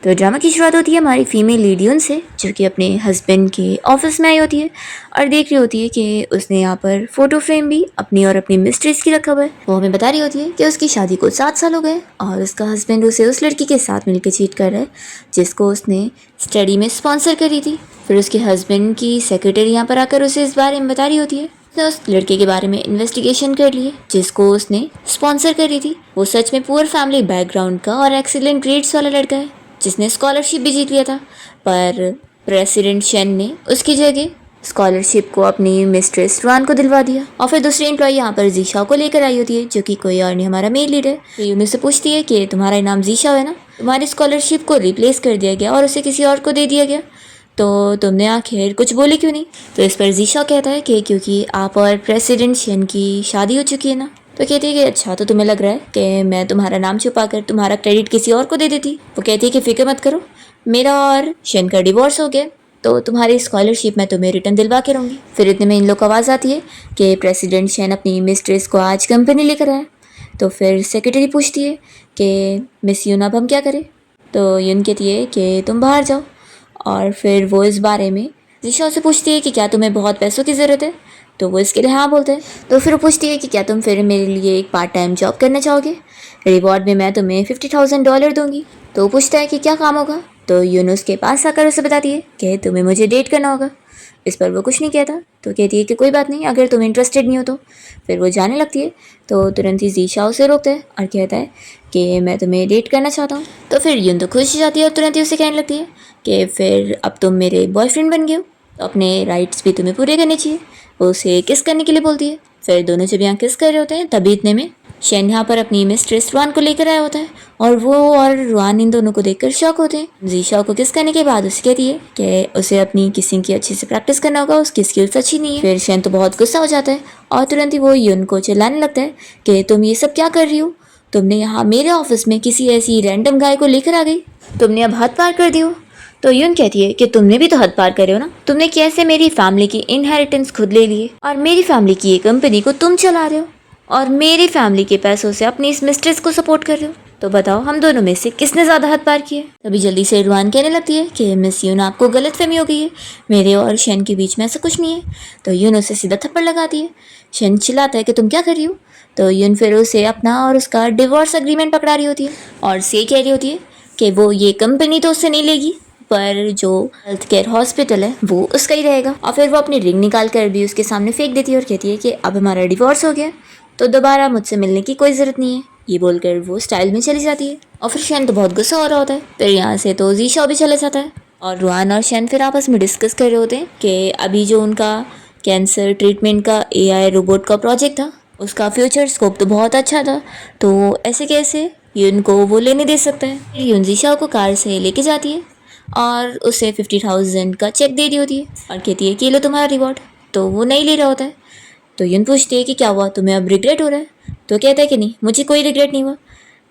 तो ड्रामा की शुरुआत होती है हमारी फीमेल लीड यून से, जो कि अपने हस्बैंड के ऑफिस में आई होती है और देख रही होती है कि उसने यहाँ पर फोटो फ्रेम भी अपनी और अपनी मिस्ट्रेस की रखा हुआ है। वो हमें बता रही होती है कि उसकी शादी को 7 साल हो गए और उसका हस्बैंड उसे उस लड़की के साथ मिलकर चीट कर रहा है जिसको उसने स्टडी में स्पॉन्सर करी थी। फिर उसके हस्बैंड की सेक्रेटरी यहाँ पर आकर उसे इस बारे में बता रही होती है। उसने उस लड़के के बारे में इन्वेस्टिगेशन कर ली है जिसको उसने स्पॉन्सर करी थी। वो सच में पुअर फैमिली बैकग्राउंड का और एक्सीलेंट ग्रेड्स वाला लड़का है जिसने स्कॉलरशिप भी जीत लिया था, पर प्रेसिडेंट शेन ने उसकी जगह स्कॉलरशिप को अपनी मिस्ट्रेस रुआन को दिलवा दिया। और फिर दूसरी एम्प्लॉय यहाँ पर जीशा को लेकर आई होती है, जो कि कोई और नहीं हमारा मेल लीडर है। तो यून से पूछती है कि तुम्हारा नाम जीशा है ना, तुम्हारी स्कॉलरशिप को रिप्लेस कर दिया गया और उसे किसी और को दे दिया गया, तो तुमने आखिर कुछ बोले क्यों नहीं? तो इस पर जीशा कहता है कि क्योंकि आप और प्रेसिडेंट शेन की शादी हो चुकी है ना। तो कहती है कि अच्छा, तो तुम्हें लग रहा है कि मैं तुम्हारा नाम छुपा कर तुम्हारा क्रेडिट किसी और को दे देती। वो कहती है कि फिक्र मत करो, मेरा और शेन का डिवोर्स हो गया, तो तुम्हारी स्कॉलरशिप मैं तुम्हें रिटर्न दिलवा के रहूँगी। फिर इतने में इन लोग को आवाज़ आती है कि प्रेसिडेंट शेन अपनी मिस्ट्रेस को आज कंपनी लेकर आए। तो फिर सेक्रेटरी पूछती है कि मिस यून अब हम क्या करें? तो यून कहती है कि तुम बाहर जाओ। और फिर वो इस बारे में जीशा से पूछती है कि क्या तुम्हें बहुत पैसों की ज़रूरत है? तो वो इसके लिए हाँ बोलते हैं। तो फिर वो पूछती है कि क्या तुम फिर मेरे लिए एक पार्ट टाइम जॉब करना चाहोगे, रिवॉर्ड में मैं तुम्हें $50,000 दूंगी। तो वो पूछता है कि क्या काम होगा? तो यूनुस के पास आकर उसे बताती है कि तुम्हें मुझे डेट करना होगा। इस पर वो कुछ नहीं कहता। तो कहती है कि कोई बात नहीं, अगर तुम इंटरेस्टेड नहीं हो तो। फिर वो जाने लगती है तो तुरंत ही जीशा उसे रोकता है और कहता है कि मैं तुम्हें डेट करना चाहता हूँ। तो फिर यून तो खुश हो जाती है और तुरंत ही उसे कहने लगती है कि फिर अब तुम मेरे बॉयफ्रेंड बन गए हो, तो अपने राइट्स भी तुम्हें पूरे करने चाहिए। वो उसे किस करने के लिए बोलती है। फिर दोनों जब यहाँ किस कर रहे होते हैं तभी इतने में शेन यहाँ पर अपनी मिस्ट्रेस रुआन को लेकर आया होता है और वो और रुआन इन दोनों को देखकर शॉक होते हैं। जीशा को किस करने के बाद उसे कहती है कि उसे अपनी किसिंग की अच्छे से प्रैक्टिस करना होगा, उसकी स्किल्स अच्छी नहीं है। फिर शेन तो बहुत गुस्सा हो जाता है और तुरंत ही वो यून को चिल्लाने लगता है कि तुम ये सब क्या कर रही हो, तुमने यहाँ मेरे ऑफिस में किसी ऐसी रैंडम गाय को लेकर आ गई, तुमने अब हद पार कर दी हो। तो यून कहती है कि तुमने भी तो हद पार करे हो ना, तुमने कैसे मेरी फैमिली की इनहेरिटेंस खुद ले लिए और मेरी फैमिली की ये कंपनी को तुम चला रहे हो और मेरी फैमिली के पैसों से अपनी इस मिस्ट्रेस को सपोर्ट कर रहे हो। तो बताओ हम दोनों में से किसने ज़्यादा हद पार किया? तभी जल्दी से रुआन कहने लगती है कि मिस यून आपको गलतफहमी हो गई है, मेरे और शेन के बीच में ऐसा कुछ नहीं है। तो यून उसे सीधा थप्पड़ लगाती है। शेन चिल्लाता है कि तुम क्या कर रही हो? तो यून फिर उसे अपना और उसका डिवोर्स एग्रीमेंट पकड़ा रही होती है और से कह रही होती है कि वो ये कंपनी तो उससे नहीं लेगी, पर जो हेल्थ केयर हॉस्पिटल है वो उसका ही रहेगा। और फिर वो अपनी रिंग निकाल कर भी उसके सामने फेंक देती है और कहती है कि अब हमारा डिवोर्स हो गया, तो दोबारा मुझसे मिलने की कोई ज़रूरत नहीं है। ये बोलकर वो स्टाइल में चली जाती है और फिर शेन तो बहुत गुस्सा हो रहा होता है। फिर यहाँ से तो जीशा भी चले जाता है और रुआन और शेन फिर आपस में डिस्कस कर रहे होते हैं कि अभी जो उनका कैंसर ट्रीटमेंट का AI रोबोट का प्रोजेक्ट था उसका फ्यूचर स्कोप तो बहुत अच्छा था, तो ऐसे कैसे यून को वो लेने दे सकता है। फिर यून जीशा को कार से लेके जाती है और उसे 50,000 का चेक दे दी होती है और कहती है कि लो तुम्हारा रिवॉर्ड। तो वो नहीं ले रहा होता है। तो यून पूछती है कि क्या हुआ, तुम्हें अब रिग्रेट हो रहा है? तो कहता है कि नहीं, मुझे कोई रिग्रेट नहीं हुआ।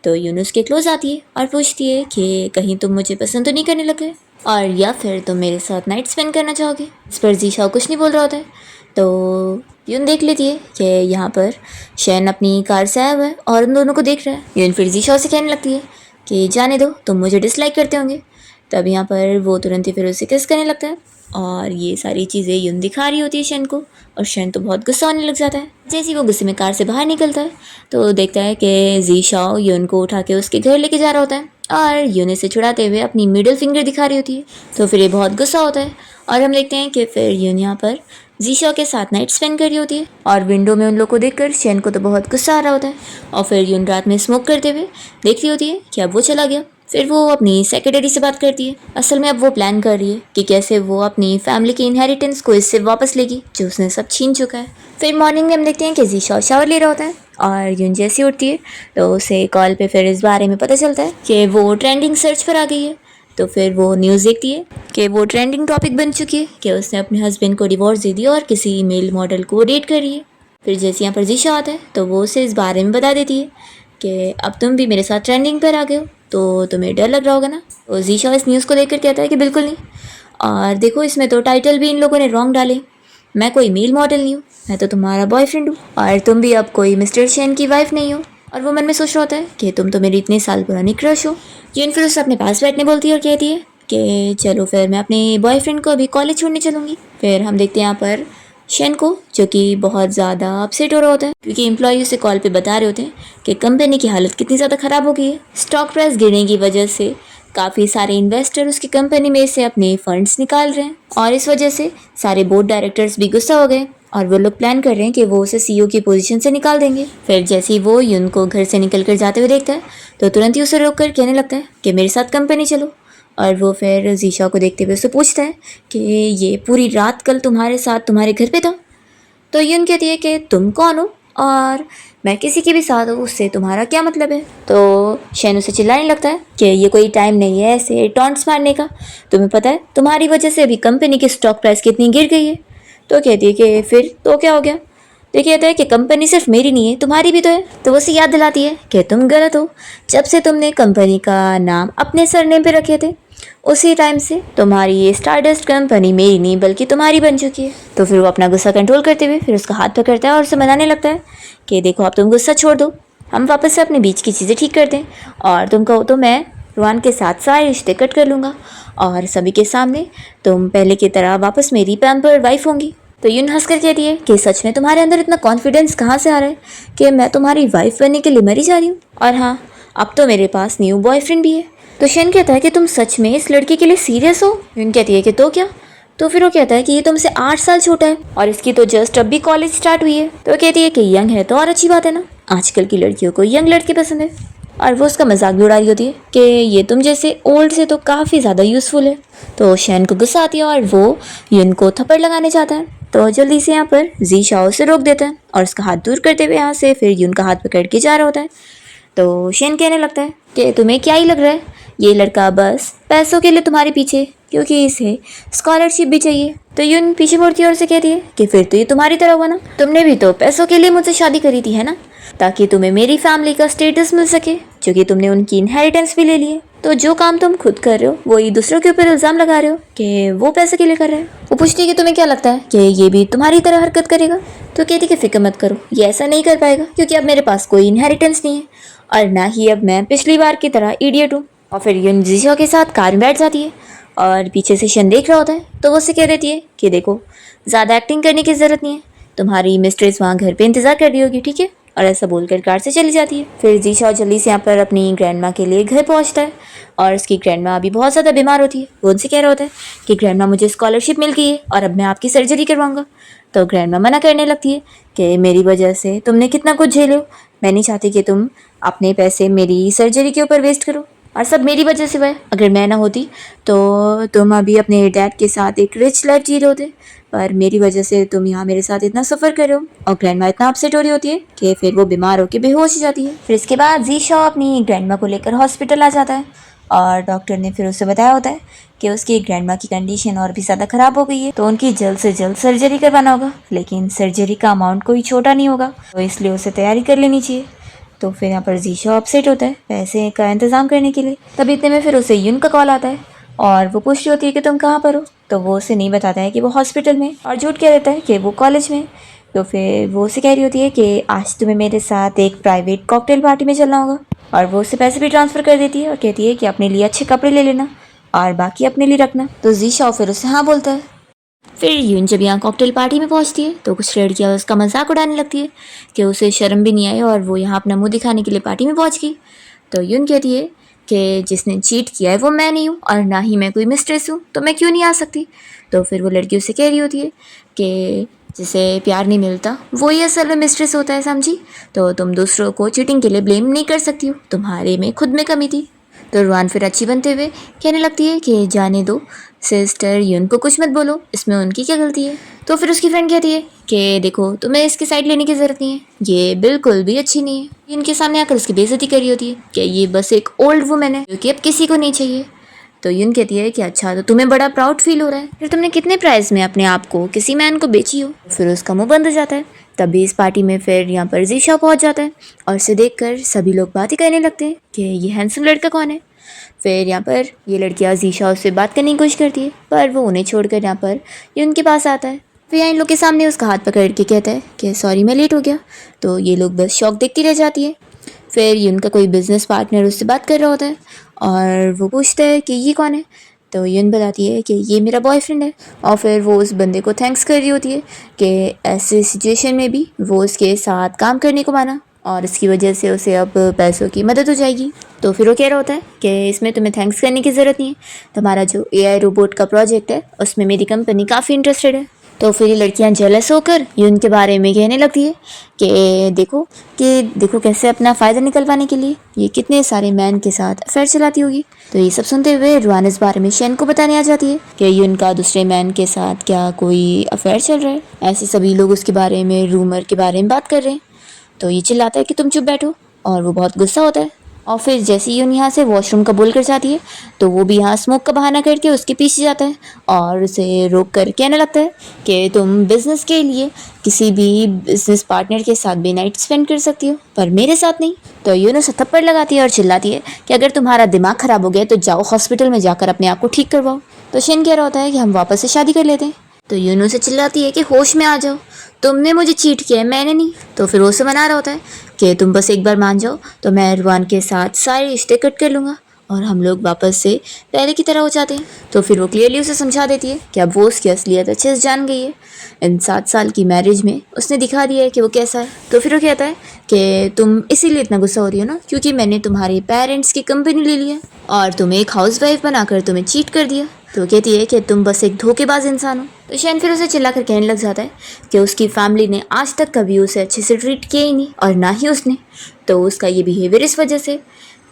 तो यून उसके क्लोज आती है और पूछती है कि कहीं तुम मुझे पसंद तो नहीं करने लगे और या फिर तुम मेरे साथ नाइट स्पेंड करना चाहोगे। इस पर जीशा कुछ नहीं बोल रहा होता है। तो यून देख लेती है कि यहाँ पर शेन अपनी कार से आया हुआ है और उन दोनों को देख रहा है। यून फिर जीशा से कहने लगती है कि जाने दो, तुम मुझे डिसलाइक करते होंगे। तब यहाँ पर वो तुरंत ही फिर उसे किस करने लगता है और ये सारी चीज़ें यून दिखा रही होती है शेन को और शेन तो बहुत गुस्सा होने लग जाता है। जैसे ही वो गुस्से में कार से बाहर निकलता है तो देखता है कि जीशाओ यून को उठा के उसके घर लेके जा रहा होता है और यून से छुड़ाते हुए अपनी मिडिल फिंगर दिखा रही होती है। तो फिर ये बहुत गुस्सा होता है और हम देखते हैं कि फिर यून यहाँ पर जीशा के साथ नाइट स्पेंड कर रही होती है और विंडो में उन लोग को देखकर शेन को तो बहुत गुस्सा आ रहा होता है और फिर यून रात में स्मोक करते हुए देख रही होती है कि अब वो चला गया। फिर वो अपनी सेक्रेटरी से बात करती है। असल में अब वो प्लान कर रही है कि कैसे वो अपनी फैमिली की इनहेरिटेंस को इससे वापस लेगी जो उसने सब छीन चुका है। फिर मॉर्निंग में हम देखते हैं कि जीशा शावर ले रहा होता है और यून जैसी उठती है तो उसे कॉल पे फिर इस बारे में पता चलता है कि वो ट्रेंडिंग सर्च पर आ गई है। तो फिर वो न्यूज़ देखती है कि वो ट्रेंडिंग टॉपिक बन चुकी है कि उसने अपने हस्बैंड को डिवोर्स दे दिया और किसी मेल मॉडल को डेट कर रही है। फिर जैसे यहाँ पर जीशा आता है तो वो उसे इस बारे में बता देती है कि अब तुम भी मेरे साथ ट्रेंडिंग पर आ गए हो, तो तुम्हें डर लग रहा होगा ना। तो जीशा इस न्यूज़ को देखकर कहता है कि बिल्कुल नहीं, और देखो इसमें तो टाइटल भी इन लोगों ने रॉन्ग डाले, मैं कोई मेल मॉडल नहीं हूँ, मैं तो तुम्हारा बॉयफ्रेंड हूँ और तुम भी अब कोई मिस्टर शेन की वाइफ नहीं हो और वो मन में सोच रहा होता है कि तुम तो मेरी इतने साल पुरानी क्रश हो। यून फिर उससे अपने पास बैठने बोलती है और कहती है कि चलो फिर मैं अपने बॉयफ्रेंड को अभी कॉलेज छोड़ने चलूँगी। फिर हम देखते हैं यहाँ पर शेन को, जो कि बहुत ज़्यादा अपसेट हो रहा होता है क्योंकि एम्प्लॉय उसे कॉल पे बता रहे होते हैं कि कंपनी की हालत कितनी ज़्यादा ख़राब हो गई है। स्टॉक प्राइस गिरने की वजह से काफ़ी सारे इन्वेस्टर उसकी कंपनी में से अपने फंड्स निकाल रहे हैं और इस वजह से सारे बोर्ड डायरेक्टर्स भी गुस्सा हो गए और वो लोग प्लान कर रहे हैं कि वो उसे सीईओ की पोजीशन से निकाल देंगे। फिर जैसे ही वो यून को घर से निकल कर जाते हुए देखता है तो तुरंत ही उसे रोक कर कहने लगता है कि मेरे साथ कंपनी चलो। और वो फिर जीशा को देखते हुए उससे पूछता है कि ये पूरी रात कल तुम्हारे साथ तुम्हारे घर पे था। तो यून कहती है कि तुम कौन हो और मैं किसी के भी साथ हूँ उससे तुम्हारा क्या मतलब है। तो शैन उसे चिल्लाने लगता है कि ये कोई टाइम नहीं है ऐसे टॉन्ट्स मारने का, तुम्हें पता है तुम्हारी वजह से अभी कंपनी की स्टॉक प्राइस कितनी गिर गई है। तो कहती है कि फिर तो क्या हो गया। तो कहता है कि कंपनी सिर्फ मेरी नहीं है तुम्हारी भी तो है। तो वो उसे याद दिलाती है कि तुम गलत हो, जब से तुमने कंपनी का नाम अपने सरनेम पे रखे थे उसी टाइम से तुम्हारी ये स्टारडस्ट कंपनी मेरी नहीं बल्कि तुम्हारी बन चुकी है। तो फिर वो अपना गुस्सा कंट्रोल करते हुए फिर उसका हाथ पकड़ता है और उसे मनाने लगता है कि देखो अब तुम गुस्सा छोड़ दो, हम वापस से अपने बीच की चीज़ें ठीक कर दें और तुम कहो तो मैं रुआन के साथ सारे रिश्ते कट कर लूँगा और सभी के सामने तुम पहले की तरह वापस मेरी पैम्पर्ड वाइफ होंगी। तो यून हंस कर कहती है कि सच में तुम्हारे अंदर इतना कॉन्फिडेंस कहाँ से आ रहा है कि मैं तुम्हारी वाइफ बनने के लिए मरी जा रही हूँ, और हाँ अब तो मेरे पास न्यू बॉयफ्रेंड भी है। तो शेन कहता है कि तुम सच में इस लड़के के लिए सीरियस हो। यून कहती है कि तो क्या। तो फिर वो कहता है कि ये तुमसे 8 साल छोटा है और इसकी तो जस्ट अब भी कॉलेज स्टार्ट हुई है। तो वो कहती है कि यंग है तो और अच्छी बात है ना, आजकल की लड़कियों को यंग लड़के पसंद है। और वो उसका मजाक भी उड़ा रही होती है कि ये तुम जैसे ओल्ड से तो काफ़ी ज़्यादा यूज़फुल है। तो शैन को गुस्सा आती है और वो यून को थप्पड़ लगाने चाहता है। तो जल्दी से यहाँ पर जी शाओ से रोक देता है और उसका हाथ दूर करते हुए यहाँ से फिर यून का हाथ पकड़ के जा रहा होता है। तो शेन कहने लगता है कि तुम्हें क्या ही लग रहा है, ये लड़का बस पैसों के लिए तुम्हारे पीछे, क्योंकि इसे स्कॉलरशिप भी चाहिए। तो यून पीछे मुड़ती है और उसे कहती है कि फिर तो ये तुम्हारी तरह हुआ ना, तुमने भी तो पैसों के लिए मुझसे शादी करी थी है ना, ताकि तुम्हें मेरी फैमिली का स्टेटस मिल सके, क्योंकि तुमने उनकी इनहेरिटेंस भी ले ली है। तो जो काम तुम खुद कर रहे हो वही दूसरों के ऊपर इल्ज़ाम लगा रहे हो कि वो पैसे के लिए कर रहे हैं। वो पूछती है कि तुम्हें क्या लगता है कि ये भी तुम्हारी तरह हरकत करेगा। तो कहती कि फिक्र मत करो, ये ऐसा नहीं कर पाएगा क्योंकि अब मेरे पास कोई इनहेरिटेंस नहीं है और ना ही अब मैं पिछली बार की तरह इडियट हूँ। और फिर यून जीशा के साथ कार में बैठ जाती है और पीछे से शन देख रहा होता है। तो वो उससे कह देती है कि देखो ज़्यादा एक्टिंग करने की ज़रूरत नहीं है, तुम्हारी मिस्ट्रेस वहाँ घर पे इंतज़ार कर रही होगी, ठीक है। और ऐसा बोलकर कार से चली जाती है। फिर जीशा जल्दी से यहाँ पर अपनी ग्रैंडमा के लिए घर पहुँचता है और उसकी ग्रैंडमा अभी बहुत ज़्यादा बीमार होती है। वो उनसे कह रहा होता है कि ग्रैंडमा मुझे स्कॉलरशिप मिल गई है और अब मैं आपकी सर्जरी करवाऊंगा। तो ग्रैंडमा मना करने लगती है कि मेरी वजह से तुमने कितना कुछ झेलो, मैं नहीं चाहती कि तुम अपने पैसे मेरी सर्जरी के ऊपर वेस्ट करो और सब मेरी वजह से हुआ है। अगर मैं ना होती तो तुम अभी अपने डैड के साथ एक रिच लाइफ जी रहे होते, पर मेरी वजह से तुम यहाँ मेरे साथ इतना सफ़र कर रहे हो। और ग्रैंडमा इतना अपसेट हो रही होती है कि फिर वो बीमार होकर बेहोश हो जाती है। फिर इसके बाद जीशा अपनी ग्रैंडमा को लेकर हॉस्पिटल आ जाता है और डॉक्टर ने फिर उसे बताया होता है कि उसकी ग्रैंडमा की कंडीशन और भी ज़्यादा ख़राब हो गई है, तो उनकी जल्द से जल्द सर्जरी करवाना होगा, लेकिन सर्जरी का अमाउंट कोई छोटा नहीं होगा, तो इसलिए उसे तैयारी कर लेनी चाहिए। तो फिर यहाँ पर जीशा अपसेट होता है पैसे का इंतज़ाम करने के लिए। तब इतने में फिर उसे यून का कॉल आता है और वो पूछ रही होती है कि तुम कहाँ पर हो। तो वो उसे नहीं बताता है कि वो हॉस्पिटल में, और झूठ कह देता है कि वो कॉलेज में। तो फिर वो उसे कह रही होती है कि आज तुम्हें मेरे साथ एक प्राइवेट कॉकटेल पार्टी में चलना होगा, और वो उसे पैसे भी ट्रांसफ़र कर देती है और कहती है कि अपने लिए अच्छे कपड़े ले लेना और बाकी अपने लिए रखना। तो जीशा फिर उसे हाँ बोलता है। फिर यून जब यहाँ कॉकटेल पार्टी में पहुँचती है तो कुछ लड़कियाँ उसका मजाक उड़ाने लगती है कि उसे शर्म भी नहीं आई और वो यहाँ अपना मुंह दिखाने के लिए पार्टी में पहुँच गई। तो यून कहती है कि जिसने चीट किया है वो मैं नहीं हूँ और ना ही मैं कोई मिस्ट्रेस हूँ, तो मैं क्यों नहीं आ सकती। तो फिर वो लड़की उससे कह रही होती है कि जिसे प्यार नहीं मिलता वो ही असल में मिस्ट्रेस होता है, समझी। तो तुम दूसरों को चीटिंग के लिए ब्लेम नहीं कर सकती हो, तुम्हारे में खुद में कमी थी। तो रुआन फिर अच्छी बनते हुए कहने लगती है कि जाने दो सिस्टर, यून को कुछ मत बोलो, इसमें उनकी क्या गलती है। तो फिर उसकी फ्रेंड कहती है कि देखो तुम्हें इसकी साइड लेने की ज़रूरत नहीं है, ये बिल्कुल भी अच्छी नहीं है। इनके सामने आकर उसकी बेइज्जती करी होती है कि ये बस एक ओल्ड वुमेन है जो कि अब किसी को नहीं चाहिए। तो यून कहती है कि अच्छा तो तुम्हें बड़ा प्राउड फील हो रहा है, फिर तुमने कितने प्राइस में अपने आप को किसी मैन को बेची हो। फिर उसका मुंह बंद हो जाता है। तभी इस पार्टी में फिर यहाँ पर जीशा पहुँच जाता है और उसे देखकर सभी लोग बात ही करने लगते हैं कि ये हैंडसम लड़का कौन है। फिर यहाँ पर ये लड़कियाँ जीशा उससे बात करने की कोशिश करती है, पर वो उन्हें छोड़कर यहाँ पर ये उनके पास आता है। फिर यहाँ इन लोग के सामने उसका हाथ पकड़ के कहता है कि सॉरी मैं लेट हो गया। तो ये लोग बस शौक देखती रह जाती है। फिर यून का कोई बिजनेस पार्टनर उससे बात कर रहा होता है और वो पूछता है कि ये कौन है। तो यून बताती है कि ये मेरा बॉयफ्रेंड है और फिर वो उस बंदे को थैंक्स कर रही होती है कि ऐसे सिचुएशन में भी वो उसके साथ काम करने को माना और इसकी वजह से उसे अब पैसों की मदद हो जाएगी। तो फिर वो कह रहा होता है कि इसमें तुम्हें थैंक्स करने की ज़रूरत नहीं है, तुम्हारा जो एआई रोबोट का प्रोजेक्ट है उसमें मेरी कंपनी काफ़ी इंटरेस्टेड है। तो फिर ये लड़कियां जेलस होकर यून के बारे में कहने लगती है कि देखो कैसे अपना फ़ायदा निकलवाने के लिए ये कितने सारे मैन के साथ अफेयर चलाती होगी। तो ये सब सुनते हुए रुआन इस बारे में शेन को बताने आ जाती है कि यून का दूसरे मैन के साथ क्या कोई अफेयर चल रहा है। ऐसे सभी लोग उसके बारे में रूमर के बारे में बात कर रहे हैं। तो ये चिल्लाता है कि तुम चुप बैठो और वो बहुत गुस्सा होता है। और फिर जैसे ही यून यहाँ से वॉशरूम का बोल कर जाती है तो वो भी यहाँ स्मोक का बहाना करके उसके पीछे जाता है और उसे रोक कर कहने लगता है कि तुम बिजनेस के लिए किसी भी बिजनेस पार्टनर के साथ भी नाइट स्पेंड कर सकती हो पर मेरे साथ नहीं। तो यून उसे थप्पड़ लगाती है और चिल्लाती है कि अगर तुम्हारा दिमाग खराब हो गया तो जाओ हॉस्पिटल में जाकर अपने आप को ठीक करवाओ। तो शेन कह रहा होता है कि हम वापस से शादी कर लेते हैं। तो यून से चिल्लाती है कि होश में आ जाओ, तुमने मुझे चीट किया है, मैंने नहीं। तो फिर वो उसे मना रहा होता है कि तुम बस एक बार मान जाओ तो मैं रुआन के साथ सारे रिश्ते कट कर लूँगा और हम लोग वापस से पहले की तरह हो जाते हैं। तो फिर वो क्लियरली उसे समझा देती है कि अब वो उसकी असलियत अच्छे से जान गई है। इन 7 साल की मैरिज में उसने दिखा दिया है कि वो कैसा है। तो फिर वो कहता है कि तुम इसीलिए इतना गुस्सा हो रही हो ना क्योंकि मैंने तुम्हारे पेरेंट्स की कंपनी ले ली है और तुम्हें एक हाउसवाइफ बनाकर तुम्हें चीट कर दिया। तो कहती है कि तुम बस एक धोखेबाज इंसान हो। तो शैन फिर उसे चिल्लाकर कहने लग जाता है कि उसकी फैमिली ने आज तक कभी उसे अच्छे से ट्रीट किया ही नहीं और ना ही उसने, तो उसका ये बिहेवियर इस वजह से।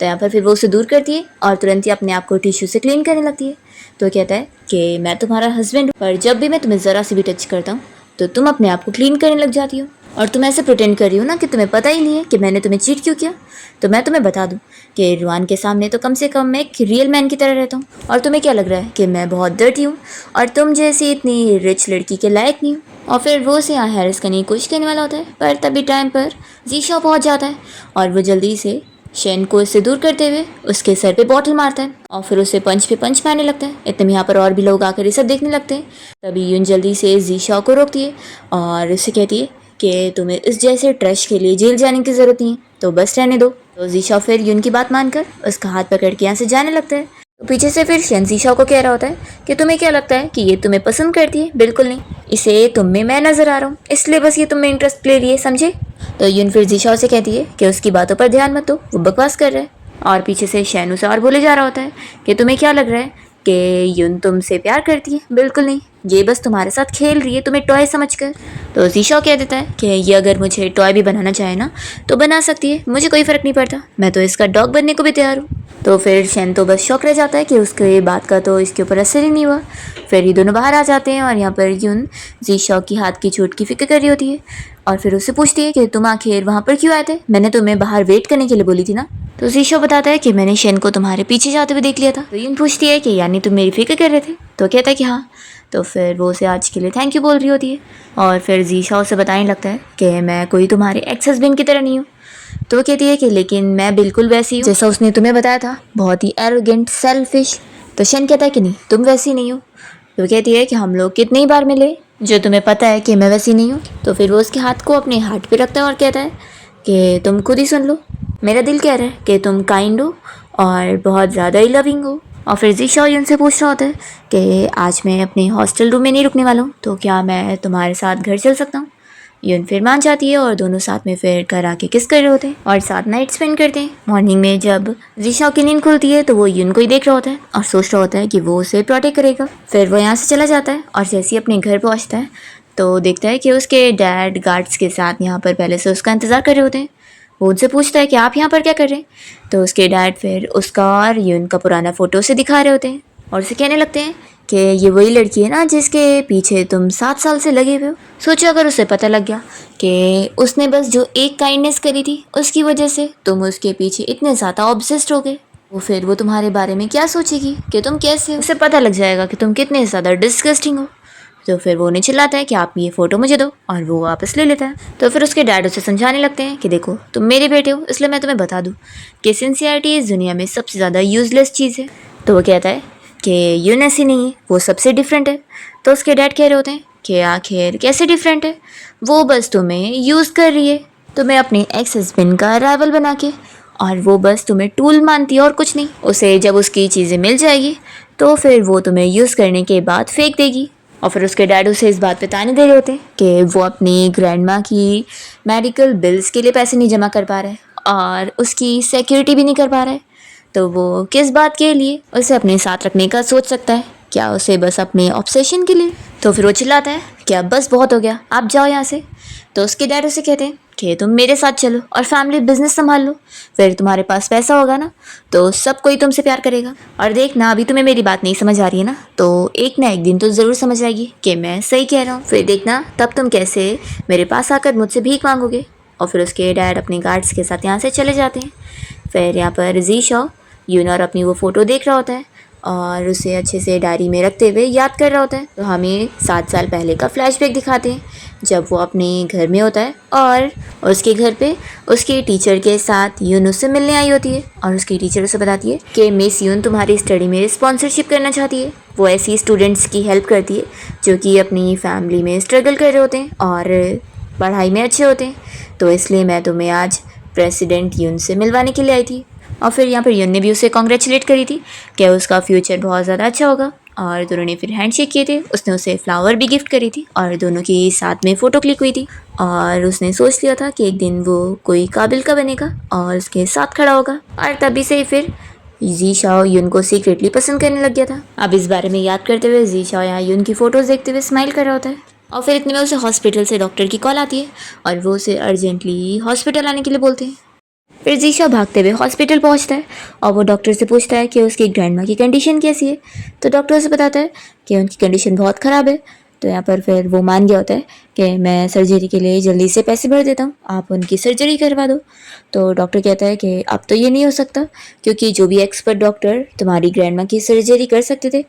तो यहाँ पर फिर वो उसे दूर करती है और तुरंत ही अपने आप को टिश्यू से क्लीन करने लगती है। तो कहता है कि मैं तुम्हारा हस्बैंड हूँ पर जब भी मैं तुम्हें ज़रा सी भी टच करता हूँ तो तुम अपने आप को क्लीन करने लग जाती हो और तुम ऐसे प्रिटेंड कर रही हो ना कि तुम्हें पता ही नहीं है कि मैंने तुम्हें चीट क्यों किया। तो मैं तुम्हें बता दूं कि रुआन के सामने तो कम से कम मैं एक रियल मैन की तरह रहता हूँ और तुम्हें क्या लग रहा है कि मैं बहुत डर्टी हूँ और तुम जैसी इतनी रिच लड़की के लायक नहीं हूँ। और फिर वो उसे यहाँ हैरिस करने की कोशिश करने वाला होता है पर तभी टाइम पर जीशा पहुँच जाता है और वो जल्दी से शेन को इससे दूर करते हुए उसके सर पे बॉटल मारता है और फिर उसे पंच पे पंच मारने लगता है। इतने में यहाँ पर और भी लोग आकर ये सब देखने लगते हैं। तभी यून जल्दी से जीशा को रोकती है और उसे कहती है कि तुम्हें इस जैसे ट्रैश के लिए जेल जाने की ज़रूरत नहीं है तो बस रहने दो। तो जीशा फिर यून की बात मानकर उसका हाथ पकड़ के यहाँ से जाने लगता है। तो पीछे से फिर शेन जीशा को कह रहा होता है कि तुम्हें क्या लगता है कि ये तुम्हें पसंद करती है? बिल्कुल नहीं, इसे तुम में मैं नज़र आ रहा हूँ इसलिए बस ये तुम में इंटरेस्ट ले लिए, समझे? तो यून फिर जीशा से कहती है कि उसकी बातों पर ध्यान मत दो, वो बकवास कर रहा है। और पीछे से शैन उसे और बोले जा रहा होता है कि तुम्हें क्या लग रहा है कि यून तुमसे प्यार करती है? बिल्कुल नहीं, ये बस तुम्हारे साथ खेल रही है तुम्हें टॉय समझकर। तो जीशा कह देता है कि ये अगर मुझे टॉय भी बनाना चाहे ना तो बना सकती है, मुझे कोई फ़र्क नहीं पड़ता, मैं तो इसका डॉग बनने को भी तैयार हूँ। तो फिर शैन तो बस शौक रह जाता है कि उसके बात का तो इसके ऊपर असर ही नहीं हुआ। फिर ये दोनों बाहर आ जाते हैं और यहाँ पर यून जीशा की हाथ की चोट की फिक्र कर रही होती है और फिर उससे पूछती है कि तुम आखिर वहाँ पर क्यों आए थे? मैंने तुम्हें बाहर वेट करने के लिए बोली थी ना। तो जीशा बताता है कि मैंने शेन को तुम्हारे पीछे जाते हुए देख लिया था। तो यून पूछती है कि यानी तुम मेरी फिक्र कर रहे थे? तो कहता है कि हाँ। तो फिर वो उसे आज के लिए थैंक यू बोल रही होती है और फिर जीशा उसे बताने लगता है कि मैं कोई तुम्हारे एक्स हस्बैंड की तरह नहीं हूँ। तो वो कहती है कि लेकिन मैं बिल्कुल वैसी हूँ जैसा उसने तुम्हें बताया था, बहुत ही एरोगेंट सेल्फिश। तो शेन कहता है कि नहीं, तुम वैसी नहीं हो। तो वो कहती है कि हम लोग कितनी ही बार मिले जो तुम्हें पता है कि मैं वैसी नहीं हूँ। तो फिर वो उसके हाथ को अपने हार्ट पे रखता है और कहता है कि तुम खुद ही सुन लो, मेरा दिल कह रहा है कि तुम काइंड हो और बहुत ज़्यादा ही लविंग हो। और फिर जीशा यून से पूछ रहा होता है कि आज मैं अपने हॉस्टल रूम में नहीं रुकने वाला हूँ तो क्या मैं तुम्हारे साथ घर चल सकता हूँ? यून फिर मान जाती है और दोनों साथ में फिर घर आके किस कर रहे होते हैं और साथ नाइट स्पेंड करते हैं। मॉर्निंग में जब जीशा की नींद खुलती है तो वो यून को ही देख रहा होता है और सोच रहा होता है कि वो उसे प्रोटेक्ट करेगा। फिर वो यहाँ से चला जाता है और जैसे ही अपने घर पहुँचता है तो देखता है कि उसके डैड गार्ड्स के साथ यहाँ पर पहले से उसका इंतज़ार कर रहे होते हैं। वो उनसे पूछता है कि आप यहाँ पर क्या कर रहे हैं? तो उसके डैड फिर उसका और यून का पुराना फ़ोटो से दिखा रहे होते हैं और उसे कहने लगते हैं कि ये वही लड़की है ना जिसके पीछे तुम 7 साल से लगे हुए हो। सोचो अगर उसे पता लग गया कि उसने बस जो एक काइंडनेस करी थी उसकी वजह से तुम उसके पीछे इतने ज़्यादा ऑब्सेस्ड हो गए, फिर वो तुम्हारे बारे में क्या सोचेगी कि तुम कैसे हो? उसे पता लग जाएगा कि तुम कितने ज़्यादा डिस्गस्टिंग हो। तो फिर वो उन्हें चिल्लाता है कि आप ये फ़ोटो मुझे दो और वो वापस ले लेता है। तो फिर उसके डैड उसे समझाने लगते हैं कि देखो तुम मेरे बेटे हो इसलिए मैं तुम्हें बता दूँ कि सिंसियरिटी इस दुनिया में सबसे ज़्यादा यूज़लेस चीज़ है। तो वो कहता है कि यून ऐसी नहीं है, वो सबसे डिफरेंट है। तो उसके डैड कह रहे होते हैं कि आखिर कैसे डिफरेंट है? वो बस तुम्हें यूज़ कर रही है तुम्हें अपने एक्स हस्बैंड का राइवल बना के, और वो बस तुम्हें टूल मानती है और कुछ नहीं। उसे जब उसकी चीज़ें मिल जाएगी तो फिर वो तुम्हें यूज़ करने के बाद फेंक देगी। और फिर उसके डैड उसे इस बात पे ताने दे रहे होते हैं कि वो अपनी ग्रैंड माँ की मेडिकल बिल्स के लिए पैसे नहीं जमा कर पा रहा है और उसकी सिक्योरिटी भी नहीं कर पा रहा है। तो वो किस बात के लिए उसे अपने साथ रखने का सोच सकता है? क्या उसे बस अपने ऑब्सेशन के लिए? तो फिर वो चिल्लाता है कि अब बस बहुत हो गया, आप जाओ यहाँ से। तो उसके डैड उसे कहते हैं कि तुम मेरे साथ चलो और फैमिली बिजनेस संभाल लो, फिर तुम्हारे पास पैसा होगा ना तो सब कोई तुमसे प्यार करेगा। और देखना, अभी तुम्हें मेरी बात नहीं समझ आ रही है ना, तो एक ना एक दिन तो ज़रूर समझ आएगी कि मैं सही कह रहा हूँ। फिर देखना तब तुम कैसे मेरे पास आकर मुझसे भीख मांगोगे। और फिर उसके डैड अपने गार्ड्स के साथ यहाँ से चले जाते हैं। फिर यहाँ पर ज़ीशा यूनर अपनी वो फ़ोटो देख रहा होता है और उसे अच्छे से डायरी में रखते हुए याद कर रहा होता है। तो हमें 7 साल पहले का फ्लैशबैक दिखाते हैं जब वो अपने घर में होता है और उसके घर पे उसके टीचर के साथ यून उससे मिलने आई होती है। और उसकी टीचर उसे बताती है कि मिस यून तुम्हारी स्टडी में स्पॉन्सरशिप करना चाहती है। वो ऐसी स्टूडेंट्स की हेल्प करती है जो कि अपनी फैमिली में स्ट्रगल कर रहे होते हैं और पढ़ाई में अच्छे होते हैं। तो इसलिए मैं तुम्हें आज प्रेसिडेंट यून से मिलवाने के लिए आई थी। और फिर यहाँ पर यून ने भी उसे कॉन्ग्रेचुलेट करी थी कि उसका फ्यूचर बहुत ज़्यादा अच्छा होगा। और दोनों ने फिर हैंडशेक किए थे। उसने उसे फ्लावर भी गिफ्ट करी थी और दोनों की साथ में फ़ोटो क्लिक हुई थी। और उसने सोच लिया था कि एक दिन वो कोई काबिल का बनेगा और उसके साथ खड़ा होगा। और तभी से ही फिर जी शाओ यून को सीक्रेटली पसंद करने लग गया था। अब इस बारे में याद करते हुए जी शाओ यहाँ यून की फ़ोटोज़ देखते हुए स्माइल कर रहा होता है। और फिर इतने में उसे हॉस्पिटल से डॉक्टर की कॉल आती है और वो उसे अर्जेंटली हॉस्पिटल आने के लिए बोलते हैं। फिर जीशा भागते हुए हॉस्पिटल पहुंचता है और वो डॉक्टर से पूछता है कि उसकी ग्रैंडमा की कंडीशन कैसी है। तो डॉक्टर उसे बताता है कि उनकी कंडीशन बहुत ख़राब है। तो यहाँ पर फिर वो मान गया होता है कि मैं सर्जरी के लिए जल्दी से पैसे भर देता हूँ, आप उनकी सर्जरी करवा दो। तो डॉक्टर कहता है कि अब तो ये नहीं हो सकता क्योंकि जो भी एक्सपर्ट डॉक्टर तुम्हारी ग्रैंडमा की सर्जरी कर सकते थे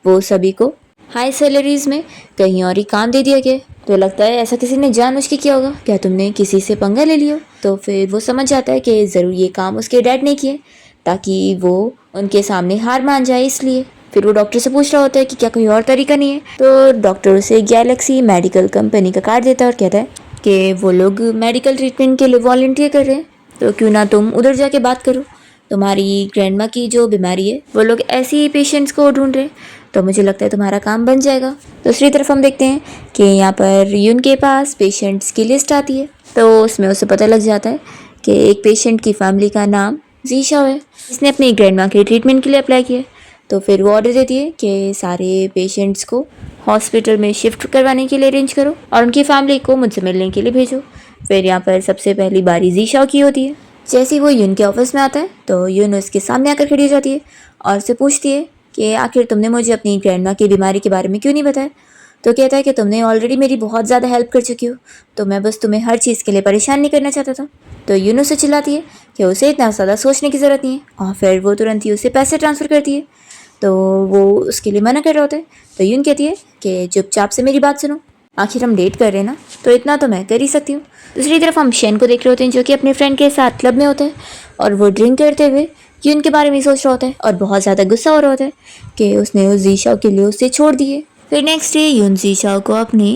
वो सभी को हाई सैलरीज में कहीं और ही काम दे दिया गया। तो लगता है ऐसा किसी ने जानबूझ के किया होगा। क्या तुमने किसी से पंगा ले लिया? तो फिर वो समझ जाता है कि ज़रूर ये काम उसके डैड ने किए ताकि वो उनके सामने हार मान जाए, इसलिए। फिर वो डॉक्टर से पूछ रहा होता है कि क्या कोई और तरीका नहीं है। तो डॉक्टर उसे गैलेक्सी मेडिकल कंपनी का कार्ड देता है और कहता है कि वो लोग मेडिकल ट्रीटमेंट के लिए वॉलंटियर कर रहे हैं, तो क्यों ना तुम उधर जाके बात करो। तुम्हारी ग्रैंडमा की जो बीमारी है वो लोग ऐसे ही पेशेंट्स को ढूंढ रहे हैं, तो मुझे लगता है तुम्हारा काम बन जाएगा। दूसरी तरफ हम देखते हैं कि यहाँ पर यून के पास पेशेंट्स की लिस्ट आती है। तो उसमें उसे पता लग जाता है कि एक पेशेंट की फैमिली का नाम जीशा है जिसने अपनी ग्रैंडमा के ट्रीटमेंट के लिए अप्लाई किया। तो फिर वो ऑर्डर देती है कि सारे पेशेंट्स को हॉस्पिटल में शिफ्ट करवाने के लिए अरेंज करो और उनकी फैमिली को मुझसे मिलने के लिए भेजो। फिर यहाँ पर सबसे पहली बारी जीशा की होती है। जैसे ही वो यून के ऑफिस में आता है तो यून उसके सामने आकर खड़ी हो जाती है और उससे पूछती है कि आखिर तुमने मुझे अपनी ग्रैंडमा की बीमारी के बारे में क्यों नहीं बताया। तो कहता है कि तुमने ऑलरेडी मेरी बहुत ज़्यादा हेल्प कर चुकी हो, तो मैं बस तुम्हें हर चीज़ के लिए परेशान नहीं करना चाहता था। तो यून उससे चिल्लाती है कि उसे इतना ज़्यादा सोचने की ज़रूरत नहीं है और फिर वो तुरंत ही उसे पैसे ट्रांसफ़र करती है। तो वो उसके लिए मना कर रहा होता है। तो यून कहती है कि चुपचाप से मेरी बात सुनो, आखिर हम डेट कर रहे हैं ना, तो इतना तो मैं कर ही सकती हूँ। दूसरी तरफ हम शेन को देख रहे होते हैं जो कि अपने फ्रेंड के साथ क्लब में होता है और वो ड्रिंक करते हुए यून के बारे में सोच रहा होता है और बहुत ज़्यादा गुस्सा हो रहा होता है कि उसने उस जीशा के लिए उसे छोड़ दिए। फिर नेक्स्ट डे यून जीशा को अपने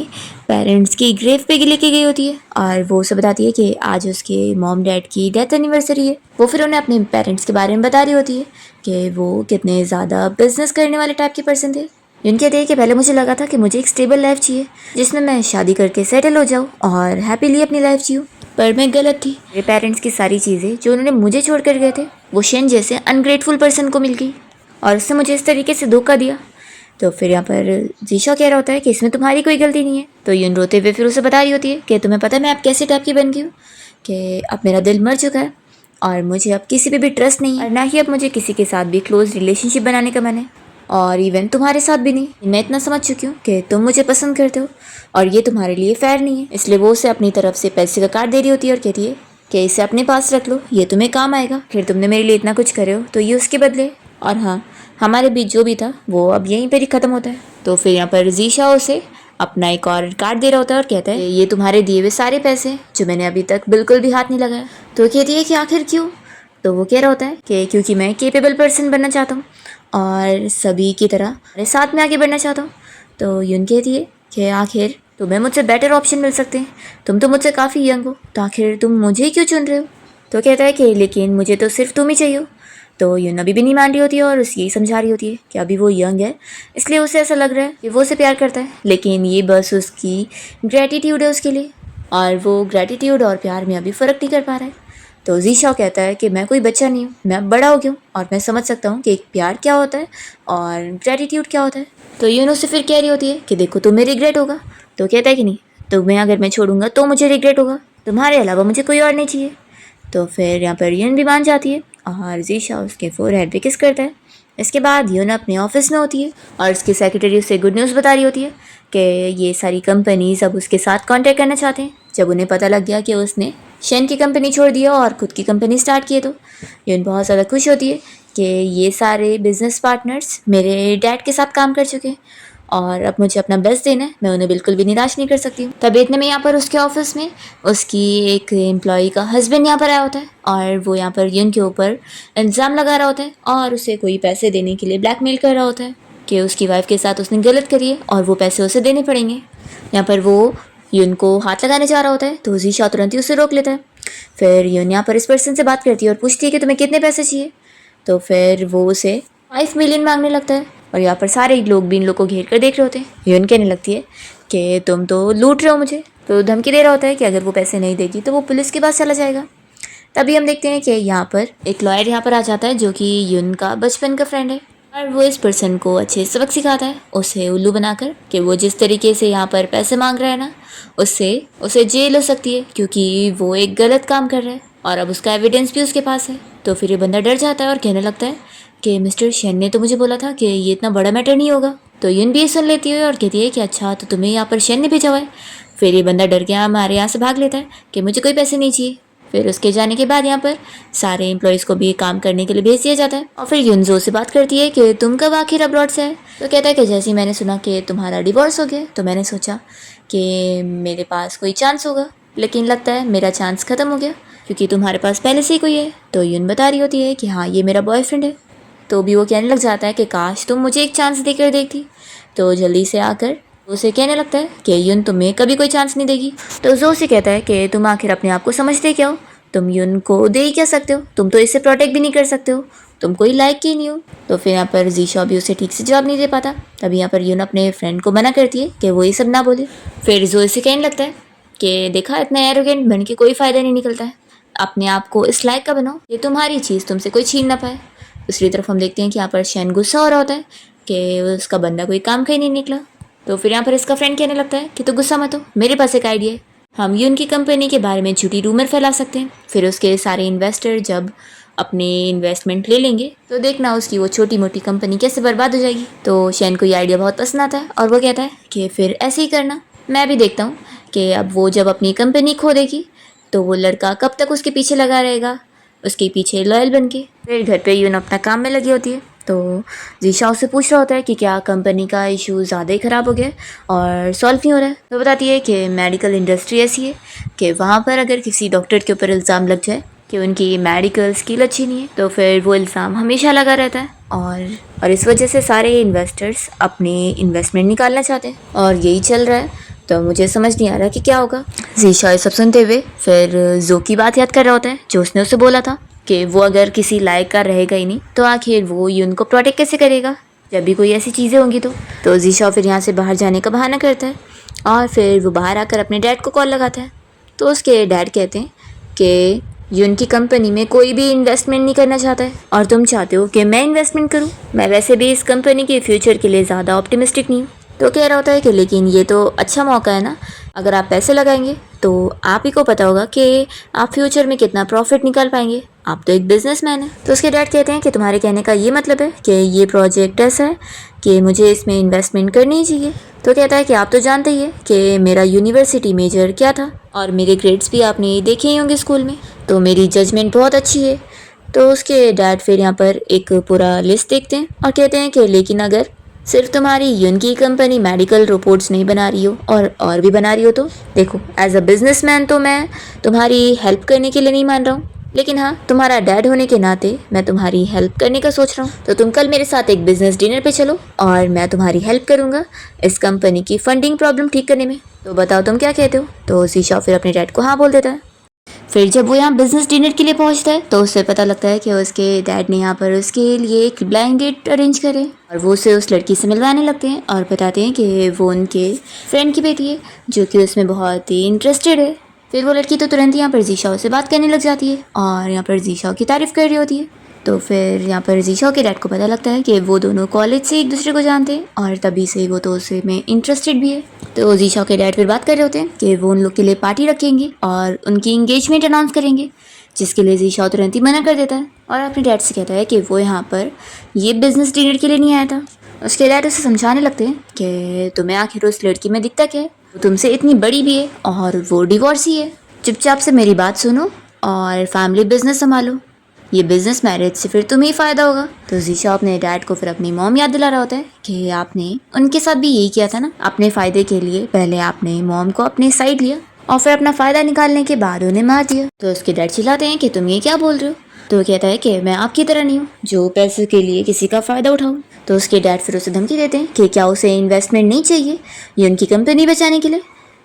पेरेंट्स की ग्रेव पे लेके गई होती है और वो उसे बताती है कि आज उसके मॉम डैड की डेथ एनिवर्सरी है। वो फिर उन्हें अपने पेरेंट्स के बारे में बता रही होती है कि वो कितने ज़्यादा बिजनेस करने वाले टाइप के पर्सन थे। यून कहते हैं कि पहले मुझे लगा था कि मुझे एक स्टेबल लाइफ चाहिए जिसमें मैं शादी करके सेटल हो जाऊँ और हैप्पीली अपनी लाइफ जीऊँ, पर मैं गलत थी। मेरे पेरेंट्स की सारी चीज़ें जो उन्होंने मुझे छोड़ कर गए थे वो शेन जैसे अनग्रेटफुल पर्सन को मिल गई और उसने मुझे इस तरीके से धोखा दिया। तो फिर यहाँ पर जीशा कह रहा होता है कि इसमें तुम्हारी कोई गलती नहीं है। तो यून रोते हुए फिर उसे बता रही होती है कि तुम्हें पता है मैं अब कैसे टाइप की बन गई हूँ, कि अब मेरा दिल मर चुका है और मुझे अब किसी पे भी ट्रस्ट नहीं है और ना ही अब मुझे किसी के साथ भी क्लोज रिलेशनशिप बनाने का मन है और इवन तुम्हारे साथ भी नहीं। मैं इतना समझ चुकी हूँ कि तुम मुझे पसंद करते हो और ये तुम्हारे लिए फेयर नहीं है। इसलिए वो उसे अपनी तरफ से पैसे का कार्ड दे रही होती है और कहती है कि इसे अपने पास रख लो, ये तुम्हें काम आएगा। फिर तुमने मेरे लिए इतना कुछ करे हो तो ये उसके बदले, और हाँ, हमारे बीच जो भी था वो अब यहीं पर ही ख़त्म होता है। तो फिर यहाँ पर जीशा उसे अपना एक और कार्ड दे रहा होता है और कहता है ये तुम्हारे दिए हुए सारे पैसे जो मैंने अभी तक बिल्कुल भी हाथ नहीं लगाया। तो कहती है कि आखिर क्यों? तो वो कह रहा होता है कि क्योंकि मैं केपेबल पर्सन बनना चाहता हूँ और सभी की तरह मेरे साथ में आगे बढ़ना चाहता हूँ। तो यून कहती है कि आखिर तुम्हें मुझसे बेटर ऑप्शन मिल सकते हैं, तुम तो मुझसे काफ़ी यंग हो, तो आखिर तुम मुझे क्यों चुन रहे हो। तो कहता है कि लेकिन मुझे तो सिर्फ तुम ही चाहिए हो। तो यून अभी भी नहीं मान रही होती है और उसे यही समझा रही होती है कि अभी वो यंग है, इसलिए उसे ऐसा लग रहा है कि वो उसे प्यार करता है, लेकिन ये बस उसकी ग्रेटिट्यूड है उसके लिए, और वो ग्रेटिट्यूड और प्यार में अभी फ़र्क नहीं कर पा रहा है। तो जीशाओ कहता है कि मैं कोई बच्चा नहीं हूँ, मैं बड़ा हो गया हूँ और मैं समझ सकता हूँ कि एक प्यार क्या होता है और ग्रेटिट्यूड क्या होता है। तो यून उससे फिर कह रही होती है कि देखो तुम्हें रिग्रेट होगा। तो कहता है कि नहीं, तुम्हें अगर मैं छोड़ूंगा तो मुझे रिग्रेट होगा, तुम्हारे अलावा मुझे कोई और नहीं चाहिए। तो फिर यहाँ पर यून भी मान जाती है और जीशा उसके फोरहेड पे किस करता है। इसके बाद यून अपने ऑफिस में होती है और उसकी सेक्रेटरी उसे गुड न्यूज़ बता रही होती है कि ये सारी कंपनीज अब उसके साथ कांटेक्ट करना चाहते हैं। जब उन्हें पता लग गया कि उसने शेन की कंपनी छोड़ दिया और खुद की कंपनी स्टार्ट की है, तो यून बहुत ज़्यादा खुश होती है कि ये सारे बिजनेस पार्टनर्स मेरे डैड के साथ काम कर चुके हैं और अब मुझे अपना बेस्ट देना है, मैं उन्हें बिल्कुल भी निराश नहीं कर सकती हूँ। तब इतने में यहाँ पर उसके ऑफिस में उसकी एक एम्प्लॉई का हस्बैंड यहाँ पर आया होता है और वो यहाँ पर यून के ऊपर इल्ज़ाम लगा रहा होता है और उसे कोई पैसे देने के लिए ब्लैकमेल कर रहा होता है कि उसकी वाइफ के साथ उसने गलत करी है और वो पैसे उसे देने पड़ेंगे। यहाँ पर वो यून को हाथ लगाने जा रहा होता है तो जीशा तुरंत ही उसे रोक लेता है। फिर यून यहाँ पर इस पर्सन से बात करती है और पूछती है कि तुम्हें कितने पैसे चाहिए। तो फिर वो उसे 5 मिलियन मांगने लगता है और यहाँ पर सारे लोग भी इन लोग को घेर कर देख रहे होते हैं। यून कहने लगती है कि तुम तो लूट रहे हो मुझे, तो धमकी दे रहा होता है कि अगर वो पैसे नहीं देगी तो वो पुलिस के पास चला जाएगा। तभी हम देखते हैं कि यहाँ पर एक लॉयर यहाँ पर आ जाता है जो कि यून का बचपन का फ्रेंड है और वो इस पर्सन को अच्छे सबक सिखाता है उसे उल्लू बनाकर कि वो जिस तरीके से यहाँ पर पैसे मांग रहा है ना, उससे उसे जेल हो सकती है क्योंकि वो एक गलत काम कर रहा है और अब उसका एविडेंस भी उसके पास है। तो फिर ये बंदा डर जाता है और कहने लगता है कि मिस्टर शेन ने तो मुझे बोला था कि ये इतना बड़ा मैटर नहीं होगा। तो यून भी ये सुन लेती है और कहती है कि अच्छा तो तुम्हें यहाँ पर शेन ने भेजा हुआ है। फिर ये बंदा डर के हमारे यहाँ से भाग लेता है कि मुझे कोई पैसे नहीं चाहिए। फिर उसके जाने के बाद यहाँ पर सारे एम्प्लॉयज़ को भी काम करने के लिए भेज दिया जाता है और फिर युनजो से बात करती है कि तुम कब आखिर अब्रॉड से आए। तो कहता है कि जैसे ही मैंने सुना कि तुम्हारा डिवोर्स हो गया तो मैंने सोचा कि मेरे पास कोई चांस होगा, लेकिन लगता है मेरा चांस ख़त्म हो गया क्योंकि तुम्हारे पास पहले से ही कोई है। तो यून बता रही होती है कि हाँ ये मेरा बॉयफ्रेंड है। तो भी वो कहने लग जाता है कि काश तुम मुझे एक चांस देकर देखती। तो जल्दी से आकर उसे कहने लगता है कि यून तुम्हें कभी कोई चांस नहीं देगी। तो जो से कहता है कि तुम आखिर अपने आप को समझते क्या हो, तुम यून को दे ही क्या सकते हो, तुम तो इसे प्रोटेक्ट भी नहीं कर सकते हो, तुम कोई लायक ही नहीं हो। तो फिर यहाँ पर जीशा भी उसे ठीक से जवाब नहीं दे पाता। तभी यहाँ पर यून अपने फ्रेंड को मना करती है कि वो ये सब ना बोले। फिर जो इसे कहने लगता है कि देखा इतना एरोगेंट बन के कोई फ़ायदा नहीं निकलता है, अपने आप को इस लायक का बनाओ ये तुम्हारी चीज़ तुमसे कोई छीन ना पाए। दूसरी तरफ हम देखते हैं कि यहाँ पर शेन गुस्सा हो रहा होता है कि उसका बंदा कोई काम का ही नहीं निकला। तो फिर यहाँ पर इसका फ्रेंड कहने लगता है कि तो गुस्सा मत हो, मेरे पास एक आइडिया है, हम यून की कंपनी के बारे में झूठी रूमर फैला सकते हैं। फिर उसके सारे इन्वेस्टर जब अपने इन्वेस्टमेंट ले लेंगे तो देखना उसकी वो छोटी मोटी कंपनी कैसे बर्बाद हो जाएगी। तो शेन को ये आइडिया बहुत पसंद आता है और वो कहता है कि फिर ऐसे ही करना, मैं भी देखता हूँ कि अब वो जब अपनी कंपनी खो देगी तो वो लड़का कब तक उसके पीछे लगा रहेगा, उसके पीछे लॉयल बन के। फिर घर पे यून अपना काम में लगी होती है तो जीशा उससे पूछ रहा होता है कि क्या कंपनी का इशू ज़्यादा ही ख़राब हो गया और सॉल्व नहीं हो रहा है। तो बताती है कि मेडिकल इंडस्ट्री ऐसी है कि वहाँ पर अगर किसी डॉक्टर के ऊपर इल्ज़ाम लग जाए कि उनकी मेडिकल स्किल अच्छी नहीं है तो फिर वो इल्ज़ाम हमेशा लगा रहता है और इस वजह से सारे इन्वेस्टर्स अपने इन्वेस्टमेंट निकालना चाहते हैं और यही चल रहा है। तो मुझे समझ नहीं आ रहा कि क्या होगा। जीशा ये सब सुनते हुए फिर जो की बात याद कर रहा होता है जो उसने उसे बोला था कि वो अगर किसी लायक का रहेगा ही नहीं तो आखिर वो यून को प्रोटेक्ट कैसे करेगा जब भी कोई ऐसी चीज़ें होंगी। तो जीशा फिर यहाँ से बाहर जाने का बहाना करता है और फिर वो बाहर आकर अपने डैड को कॉल लगाता है। तो उसके डैड कहते हैं कि यून की कंपनी में कोई भी इन्वेस्टमेंट नहीं करना चाहता है और तुम चाहते हो कि मैं इन्वेस्टमेंट करूँ। मैं वैसे भी इस कंपनी के फ्यूचर के लिए ज़्यादा ऑप्टिमिस्टिक नहीं हूँ। तो कह रहा होता है कि लेकिन ये तो अच्छा मौका है ना, अगर आप पैसे लगाएंगे तो आप ही को पता होगा कि आप फ्यूचर में कितना प्रॉफिट निकाल पाएंगे, आप तो एक बिजनेसमैन हैं। तो उसके डैड कहते हैं कि तुम्हारे कहने का ये मतलब है कि ये प्रोजेक्ट ऐसा है कि मुझे इसमें इन्वेस्टमेंट करनी ही चाहिए। तो कहता है कि आप तो जानते ही है कि मेरा यूनिवर्सिटी मेजर क्या था और मेरे ग्रेड्स भी आपने देखे ही होंगे स्कूल में, तो मेरी जजमेंट बहुत अच्छी है। तो उसके डैड फिर यहाँ पर एक पूरा लिस्ट देखते हैं और कहते हैं कि लेकिन अगर सिर्फ तुम्हारी यून की कंपनी मेडिकल रिपोर्ट्स नहीं बना रही हो और भी बना रही हो तो देखो, एज अ बिजनेसमैन तो मैं तुम्हारी हेल्प करने के लिए नहीं मान रहा हूँ, लेकिन हाँ, तुम्हारा डैड होने के नाते मैं तुम्हारी हेल्प करने का सोच रहा हूँ, तो तुम कल मेरे साथ एक बिजनेस डिनर पे चलो और मैं तुम्हारी हेल्प करूँगा इस कंपनी की फंडिंग प्रॉब्लम ठीक करने में। तो बताओ तुम क्या कहते हो। तो शीशा फिर अपने डैड को हाँ बोल देता है। फिर जब वो यहाँ बिजनेस डिनर के लिए पहुँचता है तो उससे पता लगता है कि उसके डैड ने यहाँ पर उसके लिए एक ब्लाइंड डेट अरेंज करे और वो उसे उस लड़की से मिलवाने लगते हैं और बताते हैं कि वो उनके फ्रेंड की बेटी है जो कि उसमें बहुत ही इंटरेस्टेड है। फिर वो लड़की तो तुरंत यहाँ पर जीशाओ से बात करने लग जाती है और यहाँ पर जीशाओ की तारीफ कर रही होती है। तो फिर यहाँ पर जीशाओ के डैड को पता लगता है कि वो दोनों कॉलेज से एक दूसरे को जानते हैं और तभी से वो तो उसे में इंटरेस्टेड भी है। तो जीशाओ के डैड फिर बात कर रहे होते हैं कि वो उन लोग के लिए पार्टी रखेंगे और उनकी इंगेजमेंट अनाउंस करेंगे, जिसके लिए जीशाओ तुरंत ही मना कर देता है और अपने डैड से कहता है कि वो यहाँ पर ये बिजनेस डिनर के लिए नहीं आया था। उसके डैड उसे समझाने लगते हैं कि तुम्हें आखिर उस लड़की में दिखता क्या है, वो तुमसे इतनी बड़ी भी है और वो डिवोर्सी है। चुपचाप से मेरी बात सुनो और फैमिली बिजनेस संभालो, ये बिजनेस मैरिज से फिर तुम्हें ही फ़ायदा होगा। तो जीशा अपने डैड को फिर अपनी मॉम याद दिला रहा होता है कि आपने उनके साथ भी यही किया था ना, अपने फ़ायदे के लिए पहले आपने मॉम को अपने साइड लिया और फिर अपना फ़ायदा निकालने के बाद उन्हें मार दिया। तो उसके डैड चिल्लाते हैं कि तुम ये क्या बोल रहे हो। तो कहता है कि मैं आपकी तरह नहीं हूँ जो पैसे के लिए किसी का फ़ायदा उठाऊँ। तो उसके डैड फिर उसे धमकी देते हैं कि क्या उसे इन्वेस्टमेंट नहीं चाहिए ये उनकी कंपनी बचाने के लिए।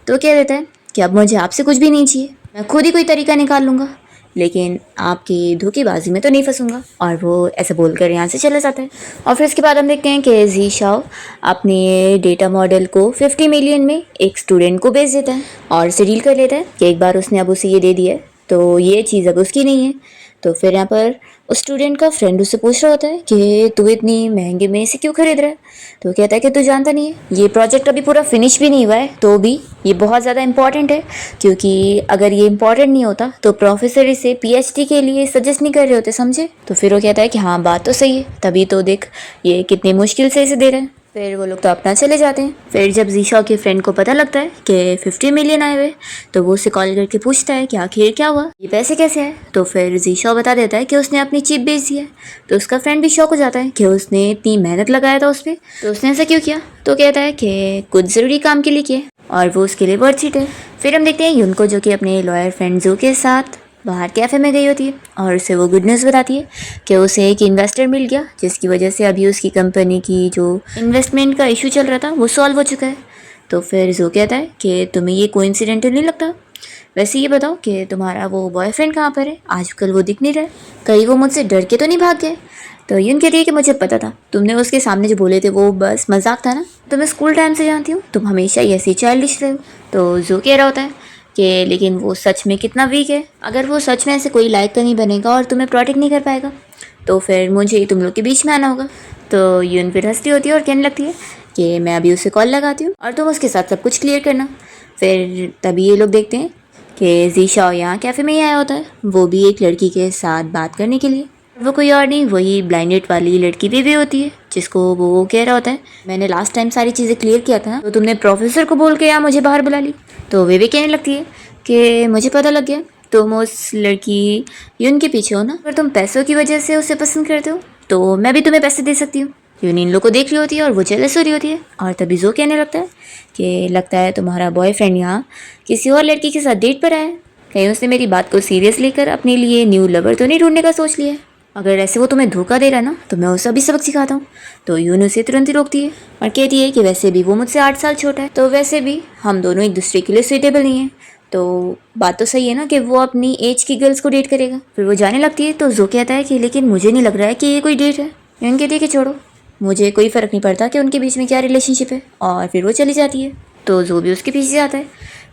तो कह देता है कि अब मुझे आपसे कुछ भी नहीं चाहिए, मैं खुद ही कोई तरीका निकाल लूँगा, लेकिन आपकी धोखेबाजी में तो नहीं फंसूंगा। और वो ऐसे बोलकर यहाँ से चले जाते हैं। और फिर इसके बाद हम देखते हैं कि जी शाओ अपने डेटा मॉडल को 50 मिलियन में एक स्टूडेंट को बेच देता है और इसे डील कर लेता है कि एक बार उसने अब उसे ये दे दिया है तो ये चीज़ अब उसकी नहीं है। तो फिर यहाँ पर उस स्टूडेंट का फ्रेंड उससे पूछ रहा होता है कि तू इतनी महंगे में इसे क्यों खरीद रहा है। तो कहता है कि तू जानता नहीं है ये प्रोजेक्ट अभी पूरा फिनिश भी नहीं हुआ है, तो भी ये बहुत ज़्यादा इंपॉर्टेंट है, क्योंकि अगर ये इंपॉर्टेंट नहीं होता तो प्रोफेसर इसे पीएचडी के लिए सजेस्ट नहीं कर रहे होते, समझे। तो फिर वो कहता है कि हाँ बात तो सही है, तभी तो देख ये कितनी मुश्किल से इसे दे रहे हैं। फिर वो लोग तो अपना चले जाते हैं। फिर जब जीशा के फ्रेंड को पता लगता है कि 50 मिलियन आए हुए, तो वो उसे कॉल करके पूछता है कि आखिर क्या हुआ, ये पैसे कैसे आए। तो फिर जीशा बता देता है कि उसने अपनी चिप बेच दी है। तो उसका फ्रेंड भी शॉक हो जाता है कि उसने इतनी मेहनत लगाया था उस पर, तो उसने ऐसा क्यों किया। तो कहता है कि कुछ ज़रूरी काम के लिए किया और वो उसके लिए वर्थ इट है। फिर हम देखते हैं युनको जो कि अपने लॉयर फ्रेंड जो के साथ बाहर कैफ़े में गई होती है और उसे वो गुड न्यूज़ बताती है कि उसे एक इन्वेस्टर मिल गया, जिसकी वजह से अभी उसकी कंपनी की जो इन्वेस्टमेंट का इशू चल रहा था वो सॉल्व हो चुका है। तो फिर जो कहता है कि तुम्हें ये कोइंसिडेंटल नहीं लगता, वैसे ये बताओ कि तुम्हारा वो बॉयफ्रेंड कहाँ पर है, आजकल वो दिख नहीं रहा है, कहीं वो मुझसे डर के तो नहीं भाग गए। तो यून कहती है कि मुझे पता था, तुमने उसके सामने जो बोले थे वो बस मजाक था ना, तो मैं स्कूल टाइम से जानती हूँ, तुम हमेशा ही ऐसी चाइल्डिश रहे हो। तो जो कह रहा होता है कि लेकिन वो सच में कितना वीक है, अगर वो सच में ऐसे कोई लायक का नहीं बनेगा और तुम्हें प्रोटेक्ट नहीं कर पाएगा तो फिर मुझे तुम लोग के बीच में आना होगा। तो यून फिर हंसती होती है और कहने लगती है कि मैं अभी उसे कॉल लगाती हूँ और तुम उसके साथ सब कुछ क्लियर करना। फिर तभी ये लोग देखते हैं कि जीशाओ यहाँ कैफ़े में ही आया होता है, वो भी एक लड़की के साथ बात करने के लिए। वो कोई और नहीं, वही ब्लाइंडेड वाली लड़की भी होती है, जिसको वो कह रहा होता है मैंने लास्ट टाइम सारी चीज़ें क्लियर किया था तो तुमने प्रोफेसर को बोल के यहाँ मुझे बाहर बुला ली। तो वे भी कहने लगती है कि मुझे पता लग गया तुम उस लड़की यून के पीछे हो ना, अगर तुम पैसों की वजह से उसे पसंद करते हो तो मैं भी तुम्हें पैसे दे सकती हूँ। यून इन लोग को देख रही होती है और वो जेलस हो रही होती है और तभी जो कहने लगता है कि लगता है तुम्हारा बॉयफ्रेंड यहाँ किसी और लड़की के साथ डेट पर आया है, कहीं उसने मेरी बात को सीरियस लेकर अपने लिए न्यू लवर तो नहीं ढूंढने का सोच लिया है। अगर ऐसे वो तुम्हें धोखा दे रहा है ना तो मैं उसे भी सबक सिखाता हूँ। तो यून उसे तुरंत ही रोकती है और कहती है कि वैसे भी वो मुझसे 8 साल छोटा है, तो वैसे भी हम दोनों एक दूसरे के लिए सुइटेबल नहीं है, तो बात तो सही है ना कि वो अपनी एज की गर्ल्स को डेट करेगा। फिर वो जाने लगती है तो जो कहता है कि लेकिन मुझे नहीं लग रहा है कि ये कोई डेट है। यून कहती है कि छोड़ो, मुझे कोई फ़र्क नहीं पड़ता कि उनके बीच में क्या रिलेशनशिप है, और फिर वो चली जाती है। तो जो भी उसके पीछे जाता है।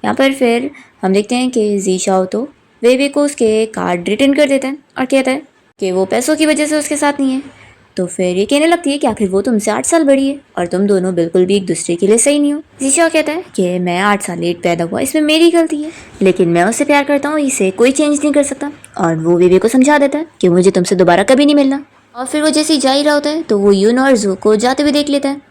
यहाँ पर फिर हम देखते हैं कि जीशाओ तो वे को उसके कार्ड रिटर्न कर देता है और कहता है कि वो पैसों की वजह से उसके साथ नहीं है। तो फिर ये कहने लगती है कि आखिर वो तुमसे 8 साल बड़ी है और तुम दोनों बिल्कुल भी एक दूसरे के लिए सही नहीं हो। जीशाओ कहता है कि मैं 8 साल लेट पैदा हुआ, इसमें मेरी गलती है, लेकिन मैं उससे प्यार करता हूँ, इसे कोई चेंज नहीं कर सकता। और वो वे को समझा देता है कि मुझे तुमसे दोबारा कभी नहीं मिलना। और फिर वो जैसे ही जा ही रहा होता है तो वो यून और जो को जाते हुए देख लेता है।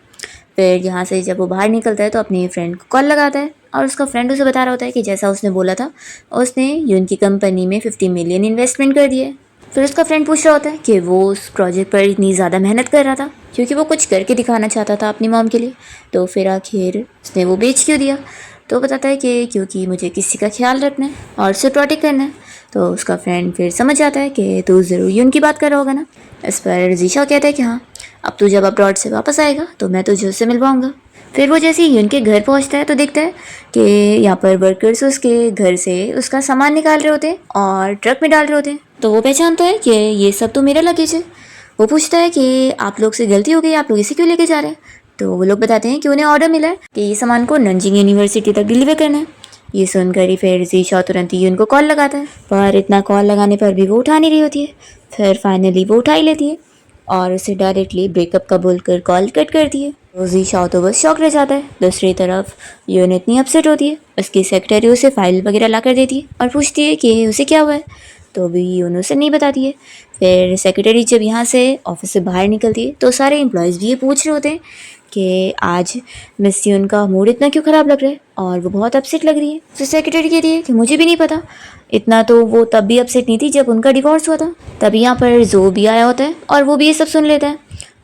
फिर यहाँ से जब वो बाहर निकलता है तो अपने फ्रेंड को कॉल लगाता है और उसका फ्रेंड उसे बता रहा होता है कि जैसा उसने बोला था उसने यून की कंपनी में 50 मिलियन इन्वेस्टमेंट कर दिया है। फिर उसका फ्रेंड पूछ रहा होता है कि वो उस प्रोजेक्ट पर इतनी ज़्यादा मेहनत कर रहा था क्योंकि वो कुछ करके दिखाना चाहता था अपनी मॉम के लिए, तो फिर आखिर उसने वो बेच क्यों दिया। तो बताता है कि क्योंकि मुझे किसी का ख्याल रखना है और उसे प्रोटेक्ट करना है। तो उसका फ्रेंड फिर समझ जाता है कि तू ज़रूर यून की बात कर रहा होगा ना। इस पर जीशा कहता है कि हाँ, अब तू जब अब्रॉड से वापस आएगा तो मैं तुझे उससे मिलवाऊंगा। फिर वो जैसे ही यून के घर पहुंचता है तो देखता है कि यहाँ पर वर्कर्स उसके घर से उसका सामान निकाल रहे होते हैं और ट्रक में डाल रहे होते हैं। तो वो पहचानता है कि ये सब तो मेरा लगेज है। वो पूछता है कि आप लोग से गलती हो गई, आप लोग इसे क्यों लेके जा रहे हैं। तो वो लोग बताते हैं कि उन्हें ऑर्डर मिला है कि ये सामान को नंजिंग यूनिवर्सिटी तक डिलीवर करना है। ये सुनकर ही फिर जीशा तुरंत ही उनको कॉल लगाता है, पर इतना कॉल लगाने पर भी वो उठा नहीं रही होती है। फिर फाइनली वो उठा ही लेती है और उसे डायरेक्टली ब्रेकअप का बोलकर कॉल कट करती है। तो जीशा तो बस शॉक रह जाता है। दूसरी तरफ यून इतनी अपसेट होती है, उसकी सेक्रेटरी उसे फाइल वगैरह ला कर देती है और पूछती है कि उसे क्या हुआ है। तो भी यून उसे नहीं बताती है। फिर सेक्रेटरी जब यहाँ से ऑफिस से बाहर निकलती है तो सारे एम्प्लॉयज़ भी ये पूछ रहे होते हैं कि आज मिस यून का मूड इतना क्यों ख़राब लग रहा है और वो बहुत अपसेट लग रही है। तो सेक्रेटरी कहती है कि मुझे भी नहीं पता, इतना तो वो तब भी अपसेट नहीं थी जब उनका डिवोर्स हुआ था। तभी यहाँ पर जो भी आया होता है और वो भी ये सब सुन लेता है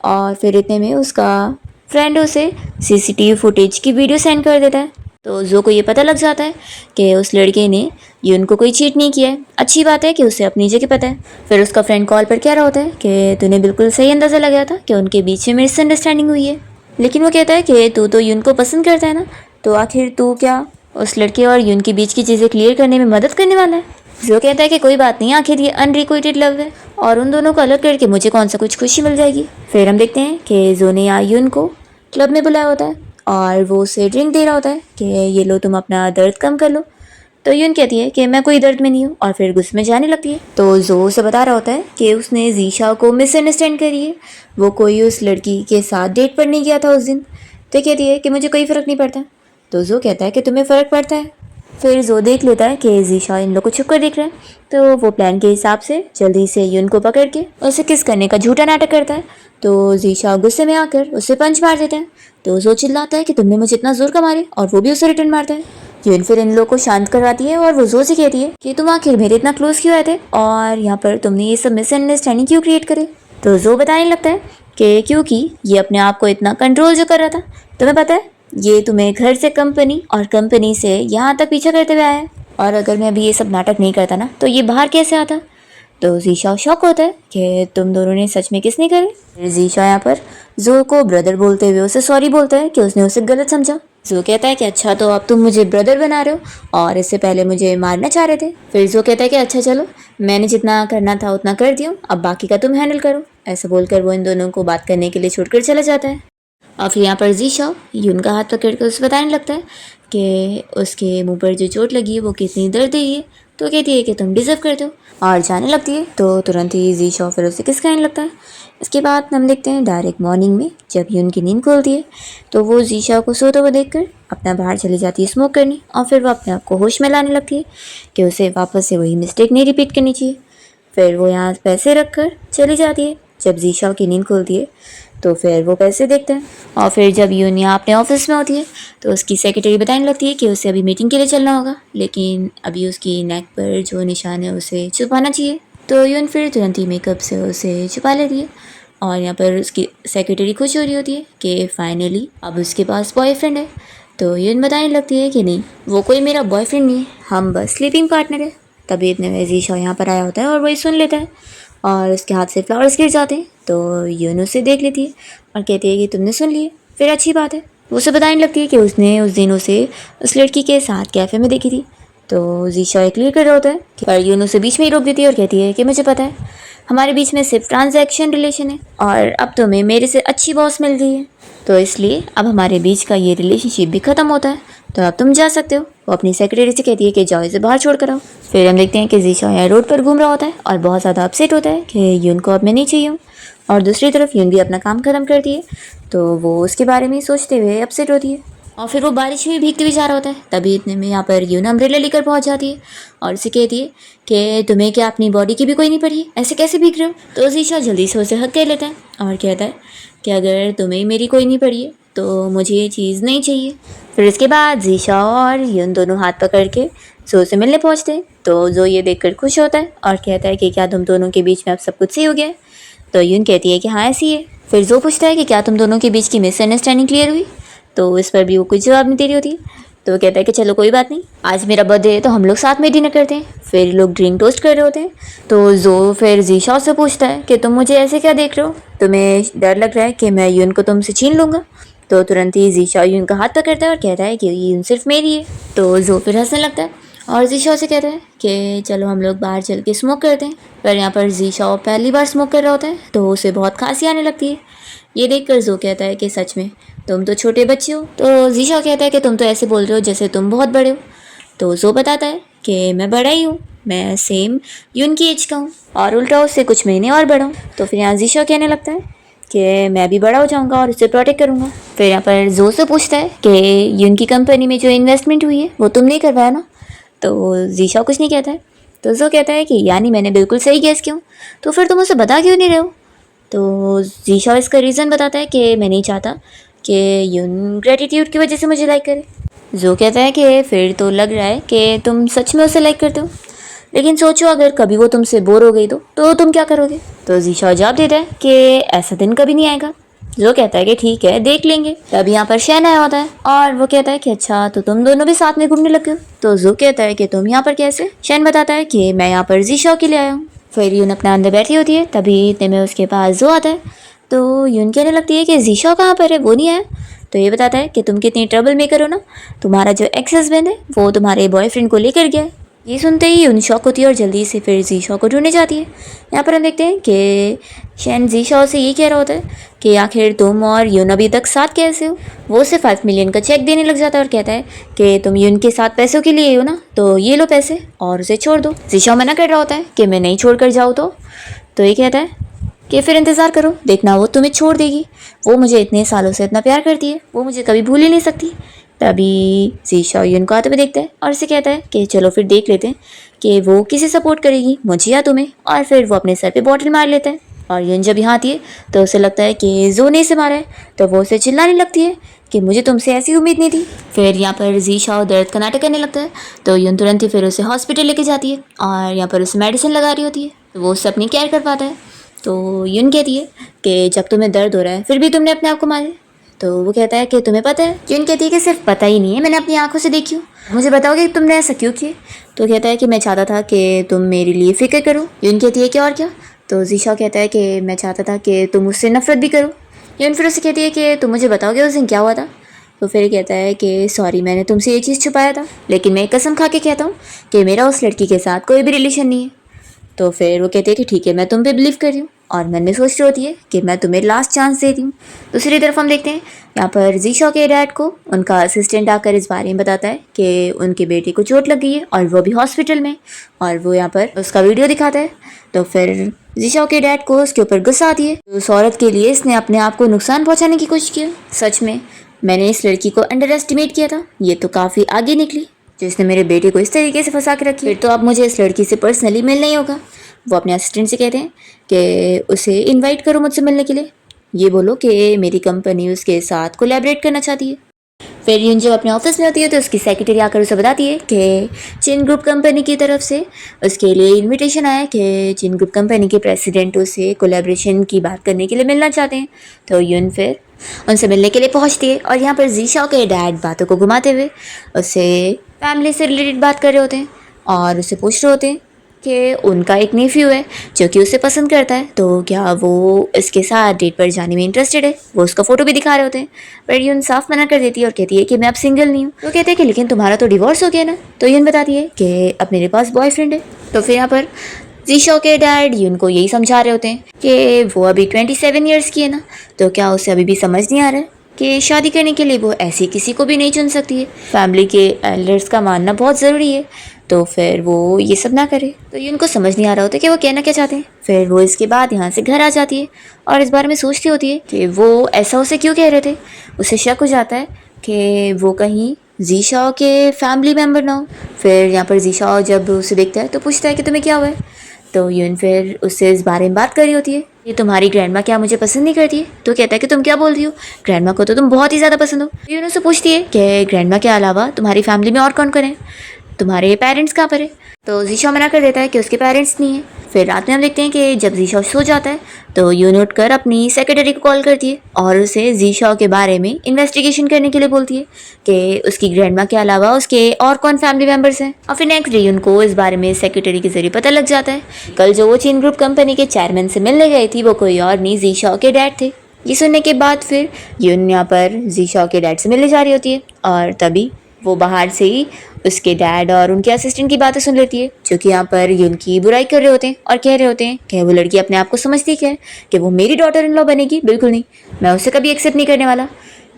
और फिर इतने में उसका फ्रेंड उसे सीसीटीवी फुटेज की वीडियो सेंड कर देता है। तो जो को ये पता लग जाता है कि उस लड़के ने यून को कोई चीट नहीं किया है। अच्छी बात है कि उसे अपनी जगह पता है। फिर उसका फ्रेंड कॉल पर कह रहा होता है कि तूने बिल्कुल सही अंदाज़ा लगाया था कि उनके बीच में मिसअंडरस्टैंडिंग हुई है, लेकिन वो कहता है कि तू तो यून को पसंद करता है ना, तो आखिर तू क्या उस लड़के और यून के बीच की चीज़ें क्लियर करने में मदद करने वाला है। जो कहता है कि कोई बात नहीं, आखिर ये अनरिक्विटेड लव है और उन दोनों को अलग करके मुझे कौन सा कुछ खुशी मिल जाएगी। फिर हम देखते हैं कि जो ने यून को क्लब में बुलाया होता है और वो उसे ड्रिंक दे रहा होता है कि ये लो, तुम अपना दर्द कम कर लो। तो यून कहती है कि मैं कोई दर्द में नहीं हूँ और फिर गुस्से में जाने लगती है। तो जो उसे बता रहा होता है कि उसने जीशा को मिसअंडरस्टैंड करी है, वो कोई उस लड़की के साथ डेट पर नहीं गया था उस दिन। तो कहती है कि मुझे कोई फ़र्क नहीं पड़ता। तो जो कहता है कि तुम्हें फ़र्क पड़ता है। फिर जो देख लेता है कि जीशा इन लोग को छुप कर देख रहा है, तो वो प्लान के हिसाब से जल्दी से यून को पकड़ के उसे किस करने का झूठा नाटक करता है। तो जीशा गुस्से में आकर उसे पंच मार देता है। तो जो चिल्लाता है कि तुमने मुझे इतना जोर का मारे और वो भी उसे रिटर्न मारता है। यून फिर इन लोग को शांत करवाती है और वो जो से कहती है कि तुम आखिर मेरे इतना क्लोज क्यों आए थे और यहाँ पर तुमने ये सब मिसअंडरस्टैंडिंग क्यों क्रिएट करे। तो जो बताने लगता है कि क्योंकि ये अपने आप को इतना कंट्रोल जो कर रहा था, तुम्हें पता है ये तुम्हें घर से कंपनी और कंपनी से यहाँ तक पीछा करते हुए आया है, और अगर मैं अभी ये सब नाटक नहीं करता ना तो ये बाहर कैसे आता। तो जीशा शॉक होता है कि तुम दोनों ने सच में किस नहीं करे। फिर जीशा यहाँ पर जो को ब्रदर बोलते हुए उसे सॉरी बोलता है कि उसने उसे गलत समझा। जो कहता है कि अच्छा, तो अब तुम मुझे ब्रदर बना रहे हो और इससे पहले मुझे मारना चाह रहे थे। फिर जो कहता है कि अच्छा चलो, मैंने जितना करना था उतना कर दिया, अब बाकी का तुम हैंडल करो। ऐसा बोलकर वो इन दोनों को बात करने के लिए छोड़कर चला जाता है। और फिर यहाँ पर जीशा यून का हाथ पकड़ कर उसे बताने लगता है कि उसके मुंह पर जो चोट लगी है वो कितनी दर्द दे रही है। तो कहती है कि तुम डिजर्व करते हो और जाने लगती है। तो तुरंत ही जीशा फिर उसे किस करने लगता है। इसके बाद हम देखते हैं डायरेक्ट मॉर्निंग में जब यून की नींद खुलती है तो वो जीशा को सोते हुए देखकर अपना बाहर चली जाती है स्मोक करने, और फिर वो अपने आप को होश में लाने लगती है कि उसे वापस से वही मिस्टेक नहीं रिपीट करनी चाहिए। फिर वो यहाँ पैसे रख कर चली जाती है। जब जीशा की नींद खुलती है तो फिर वो पैसे देखते हैं, और फिर जब यून यहाँ अपने ऑफिस में होती है तो उसकी सेक्रेटरी बताने लगती है कि उसे अभी मीटिंग के लिए चलना होगा, लेकिन अभी उसकी नेक पर जो निशान है उसे छुपाना चाहिए। तो यून फिर तुरंत ही मेकअप से उसे छुपा लेती है, और यहाँ पर उसकी सेक्रेटरी खुश हो रही होती है कि फाइनली अब उसके पास बॉयफ्रेंड है। तो यून बताने लगती है कि नहीं, वो कोई मेरा बॉयफ्रेंड नहीं है, हम बस स्लीपिंग पार्टनर है। तभी इतने में जीशा यहाँ पर आया होता है और वही सुन लेता है और उसके हाथ से फ्लावर्स गिर जाते हैं। तो यून उसे देख लेती है और कहती है कि तुमने सुन लिए, फिर अच्छी बात है। वो उसे बताने लगती है कि उसने उस दिन उसे उस लड़की के साथ कैफ़े में देखी थी। तो जीशा क्लियर कर रहा होता है, पर यून उसे बीच में ही रोक देती है और कहती है कि मुझे पता है हमारे बीच में सिर्फ ट्रांजैक्शन रिलेशन है और अब तुम्हें मेरे से अच्छी बॉस मिल गई है, तो इसलिए अब हमारे बीच का ये रिलेशनशिप भी ख़त्म होता है, तो अब तुम जा सकते हो। वो अपनी सेक्रेटरी से कहती है कि जाओ इसे बाहर छोड़ कर आओ। फिर हम देखते हैं कि जीशा यहाँ रोड पर घूम रहा होता है और बहुत ज़्यादा अपसेट होता है कि यून को अब मैं नहीं चाहिए हूँ, और दूसरी तरफ यून भी अपना काम ख़त्म करती है तो वो उसके बारे में सोचते हुए अपसेट होती है। और फिर वो बारिश में भीगते हुए जा रहा होता है। तभी इतने में यहाँ पर यून अम्ब्रेला लेकर पहुँच जाती है और उसे कहती है कि तुम्हें क्या अपनी बॉडी की भी कोई नहीं पड़ी है, ऐसे कैसे भीग रहे हो। तो जीशा जल्दी से उसे हक कर लेता है और कहता है कि अगर तुम्हें मेरी कोई नहीं पड़ी है तो मुझे ये चीज़ नहीं चाहिए। फिर इसके बाद जीशा और यून दोनों हाथ पकड़ के जो से मिलने पहुँचते हैं। तो जो ये देखकर खुश होता है और कहता है कि क्या तुम दोनों के बीच में अब सब कुछ सही हो गया है। तो यून कहती है कि हाँ ऐसी है। फिर जो पूछता है कि क्या तुम दोनों के बीच की मिसअंडरस्टैंडिंग क्लियर हुई, तो इस पर भी वो कुछ जवाब नहीं दे रही होती। तो वो कहता है कि चलो कोई बात नहीं, आज मेरा बर्थडे है तो हम लोग साथ में डिनर करते हैं। फिर लोग ड्रिंक टोस्ट कर रहे होते हैं। तो जो फिर जीशाओ से पूछता है कि तुम मुझे ऐसे क्या देख रहे हो, तुम्हें डर लग रहा है कि मैं यून को तुमसे छीन लूँगा। तो तुरंत ही जीशाओ यून का हाथ पकड़ता है और कहता है कि यून सिर्फ मेरी है। तो जो फिर हंसने लगता है और जीशाओ से कहता है कि चलो हम लोग बाहर चल के स्मोक करते हैं। पर यहाँ पर जीशाओ पहली बार स्मोक कर रहा होता है तो उसे बहुत खांसी आने लगती है। ये देखकर जो कहता है कि सच में तुम तो छोटे बच्चे हो। तो जीशाओ कहता है कि तुम तो ऐसे बोल रहे हो जैसे तुम बहुत बड़े हो। तो जो बताता है कि मैं बड़ा ही हूँ, मैं सेम यून की एज का हूँ और उल्टा उससे कुछ महीने और बड़ा हूँ। तो फिर यहाँ जीशाओ कहने लगता है कि मैं भी बड़ा हो जाऊँगा और उसे प्रोटेक्ट करूँगा। फिर यहाँ पर जो से पूछता है कि यून की कंपनी में जो इन्वेस्टमेंट हुई है वो तुमने करवाया ना। तो जीशाओ कुछ नहीं कहता है। तो जो कहता है कि यानी मैंने बिल्कुल सही गेस किया, तो फिर तुम उसे बता क्यों नहीं रहे हो। तो जीशाओ इसका रीज़न बताता है कि मैं नहीं चाहता कि यून ग्रेटिट्यूड की वजह से मुझे लाइक करे। जो कहता है कि फिर तो लग रहा है कि तुम सच में उसे लाइक करते हो, लेकिन सोचो अगर कभी वो तुमसे बोर हो गई तो तुम क्या करोगे। तो जीशाओ जवाब देता है कि ऐसा दिन कभी नहीं आएगा। जो कहता है कि ठीक है देख लेंगे। तब यहाँ पर शैन आया होता है और वो कहता है कि अच्छा तो तुम दोनों भी साथ में घूमने लगे हो। तो जो कहता है कि तुम यहाँ पर कैसे। शैन बताता है कि मैं यहाँ पर जीशाओ के लिए आया हूँ। फिर यून अपना अंदर बैठी होती है, तभी इतने में उसके पास जो आता है। तो यून कहने लगती है कि जीशाओ कहाँ पर है, वो नहीं आया। तो ये बताता है कि तुम कितनी ट्रबल मेकर हो ना, तुम्हारा जो एक्स हस्बैंड है वो तुम्हारे बॉयफ्रेंड को लेकर गया है। ये सुनते ही यून शॉक होती है और जल्दी से फिर जीशाओ को ढूंढने जाती है। यहाँ पर हम देखते हैं कि शैन जीशाओ से ये कह रहा होता है कि आखिर तुम और यून अभी तक साथ कैसे हो। वो उसे 5 मिलियन का चेक देने लग जाता है और कहता है कि तुम यून के साथ पैसों के लिए हो ना, तो ये लो पैसे और उसे छोड़ दो। जीशाओ मना कर रहा होता है कि मैं नहीं छोड़ कर जाऊँ। तो ये कहता है कि फिर इंतज़ार करो, देखना वो तुम्हें छोड़ देगी। वो मुझे इतने सालों से इतना प्यार करती है, वो मुझे कभी भूल ही नहीं सकती। तभी जीशाओ यून को आते हुए देखता है और उसे कहता है कि चलो फिर देख लेते हैं कि वो किसे सपोर्ट करेगी, मुझे या तुम्हें। और फिर वो अपने सर पे बॉटल मार लेता है और यून जब यहाँ आती है तो उसे लगता है कि जो ने से मारा है। तो वो उसे चिल्लाने लगती है कि मुझे तुमसे ऐसी उम्मीद नहीं थी। फिर यहाँ पर जीशाओ दर्द का नाटक करने लगता है तो यून तुरंत ही फिर उसे हॉस्पिटल लेके जाती है और यहाँ पर उसे मेडिसिन लगा रही होती है। तो वो उससे अपनी केयर कर पाता है। तो यून कहती है कि जब तुम्हें दर्द हो रहा है फिर भी तुमने अपने आप को मारा। तो वो कहता है कि तुम्हें पता है। यून कहती है कि सिर्फ पता ही नहीं है, मैंने अपनी आंखों से देखी हूँ। मुझे बताओगे कि तुमने ऐसा क्यों किया। तो कहता है कि मैं चाहता था कि तुम मेरे लिए फिक्र करो। यून कहती है कि और क्या। तो जीशाओ कहता है कि मैं चाहता था कि तुम उससे नफरत भी करो। यून फिर उससे कहती है कि तुम मुझे बताओगे उस दिन क्या हुआ था। तो फिर कहता है कि सॉरी मैंने तुमसे ये चीज़ छुपाया था, लेकिन मैं कसम खा के कहता हूँ कि मेरा उस लड़की के साथ कोई भी रिलेशन नहीं है। तो फिर वो कहते हैं कि ठीक है मैं तुम पे बिलीव कर रही हूँ, और मन में सोच रही होती है कि मैं तुम्हें लास्ट चांस देती हूँ। दूसरी तरफ हम देखते हैं यहाँ पर जीशाओ के डैड को उनका असिस्टेंट आकर इस बारे में बताता है कि उनके बेटे को चोट लग गई है और वो भी हॉस्पिटल में, और वो यहाँ पर उसका वीडियो दिखाता है। तो फिर जीशाओ के डैड को उसके ऊपर गुस्सा आती है। उस औरत के लिए इसने अपने आप को नुकसान पहुँचाने की कोशिश की। सच में मैंने इस लड़की को अंडर एस्टिमेट किया था, ये तो काफ़ी आगे निकली जिसने मेरे बेटे को इस तरीके से फंसा के रखी। फिर तो अब मुझे इस लड़की से पर्सनली मिलना ही होगा। वो अपने असिस्टेंट से कहते हैं कि उसे इनवाइट करो मुझसे मिलने के लिए, ये बोलो कि मेरी कंपनी उसके साथ कोलैबोरेट करना चाहती है। फिर यून जब अपने ऑफिस में होती है तो उसकी सेक्रेटरी आकर उसे बताती है कि चिन ग्रुप कंपनी की तरफ से उसके लिए इनविटेशन आया है कि चिन ग्रुप कंपनी के प्रेसिडेंट उसे कोलैबोरेशन की बात करने के लिए मिलना चाहते हैं। तो यून फिर उनसे मिलने के लिए पहुंचती है और यहाँ पर जीशाओ के डैड बातों को घुमाते हुए उससे फैमिली से रिलेटेड बात कर रहे होते हैं और उससे पूछ रहे होते हैं कि उनका एक नेफ्यू है जो कि उसे पसंद करता है, तो क्या वो इसके साथ डेट पर जाने में इंटरेस्टेड है। वो उसका फ़ोटो भी दिखा रहे होते हैं, पर यून साफ मना कर देती है और कहती है कि मैं अब सिंगल नहीं हूँ। तो कहते हैं कि लेकिन तुम्हारा तो डिवोर्स हो गया ना। तो यून बताती है कि अब मेरे पास बॉयफ्रेंड है। तो फिर यहाँ पर जीशाओ के डैड यून को यही समझा रहे होते हैं कि वो अभी 27 ईयर्स की है ना, तो क्या उसे अभी भी समझ नहीं आ रहा है कि शादी करने के लिए वो ऐसी किसी को भी नहीं चुन सकती है, फैमिली के एल्डर्स का मानना बहुत ज़रूरी है, तो फिर वो ये सब ना करे। तो ये उनको समझ नहीं आ रहा होता कि वो कहना क्या चाहते हैं। फिर वो इसके बाद यहाँ से घर आ जाती है और इस बारे में सोचती होती है कि वो ऐसा उसे क्यों कह रहे थे। उसे शक हो जाता है कि वो कहीं जीशाओ के फैमिली मेम्बर ना हो। फिर यहाँ पर जीशाओ जब उसे देखता है तो पूछता है कि तुम्हें क्या हुआ है। तो यून फिर उससे इस बारे में बात कर रही होती है कि तुम्हारी ग्रैंडमा क्या मुझे पसंद नहीं करती है। तो कहता है कि तुम क्या बोल रही हो, ग्रैंडमा को तो तुम बहुत ही ज़्यादा पसंद हो। यून उससे पूछती है कि ग्रैंडमा के अलावा तुम्हारी फैमिली में और कौन कौन है। तुम्हारे पेरेंट्स कहाँ पर है? तो जीशा मना कर देता है कि उसके पेरेंट्स नहीं है। फिर रात में हम देखते हैं कि जब जीशा सो जाता है तो यून उठकर अपनी सेक्रेटरी को कॉल करती है और उसे जीशा के बारे में इन्वेस्टिगेशन करने के लिए बोलती है कि उसकी ग्रैंडमा के अलावा उसके और कौन फैमिली मेंबर्स हैं। और फिर नेक्स्ट डे यून को इस बारे में सेक्रेटरी के जरिए पता लग जाता है कल जो वो चीन ग्रुप कंपनी के चेयरमैन से मिलने गई थी वो कोई और नहीं, जीशा के डैड थे। ये सुनने के बाद फिर यून यहाँ पर जीशा के डैड से मिलने जा रही होती है और तभी वो बाहर से ही उसके डैड और उनके असिस्टेंट की बातें सुन लेती है जो कि यहाँ पर यून की बुराई कर रहे होते हैं और कह रहे होते हैं कि वो लड़की अपने आप को समझती क्या है कि वो मेरी डॉटर इन लॉ बनेगी, बिल्कुल नहीं, मैं उसे कभी एक्सेप्ट नहीं करने वाला।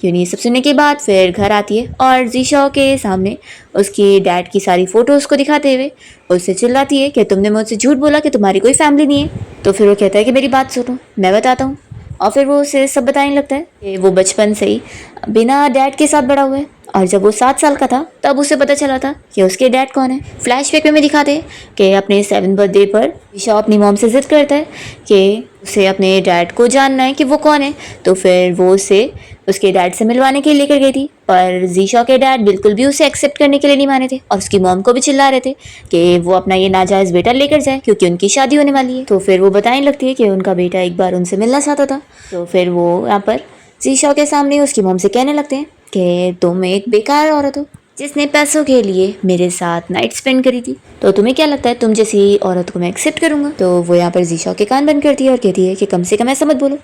यून ये सब सुनने के बाद फिर घर आती है और जीशा के सामने उसके डैड की सारी फोटोज़ को दिखाते हुए उससे चिल्लाती है कि तुमने मुझसे झूठ बोला कि तुम्हारी कोई फैमिली नहीं है। तो फिर वो कहता है कि मेरी बात सुनो, मैं बताता हूँ। और फिर वो उसे सब बताने लगता है कि वो बचपन से ही बिना डैड के साथ बड़ा हुआ है और जब वो 7 साल का था तब उसे पता चला था कि उसके डैड कौन है। फ्लैशबैक में दिखाते हैं कि अपने 7th बर्थडे पर ईशा अपनी मॉम से जिद करता है कि उसे अपने डैड को जानना है कि वो कौन है। तो फिर वो उसे उसके डैड से मिलवाने के लिए लेकर गई थी पर जीशा के डैड बिल्कुल भी उसे एक्सेप्ट करने के लिए नहीं माने थे और उसकी मॉम को भी चिल्ला रहे थे कि वो अपना ये नाजायज़ बेटा लेकर जाए क्योंकि उनकी शादी होने वाली है। तो फिर वो बताने लगती है कि उनका बेटा एक बार उनसे मिलना चाहता था। तो फिर वो यहाँ पर जीशा के सामने उसकी मॉम से कहने लगते हैं कि तुम एक बेकार औरत हो जिसने पैसों के लिए मेरे साथ नाइट स्पेंड करी थी, तो तुम्हें क्या लगता है तुम जैसी औरत को मैं एक्सेप्ट करूंगा? तो वो यहाँ पर जीशा के कान बंद करती है और कहती है कि कम से कम ऐसा मत बोलो।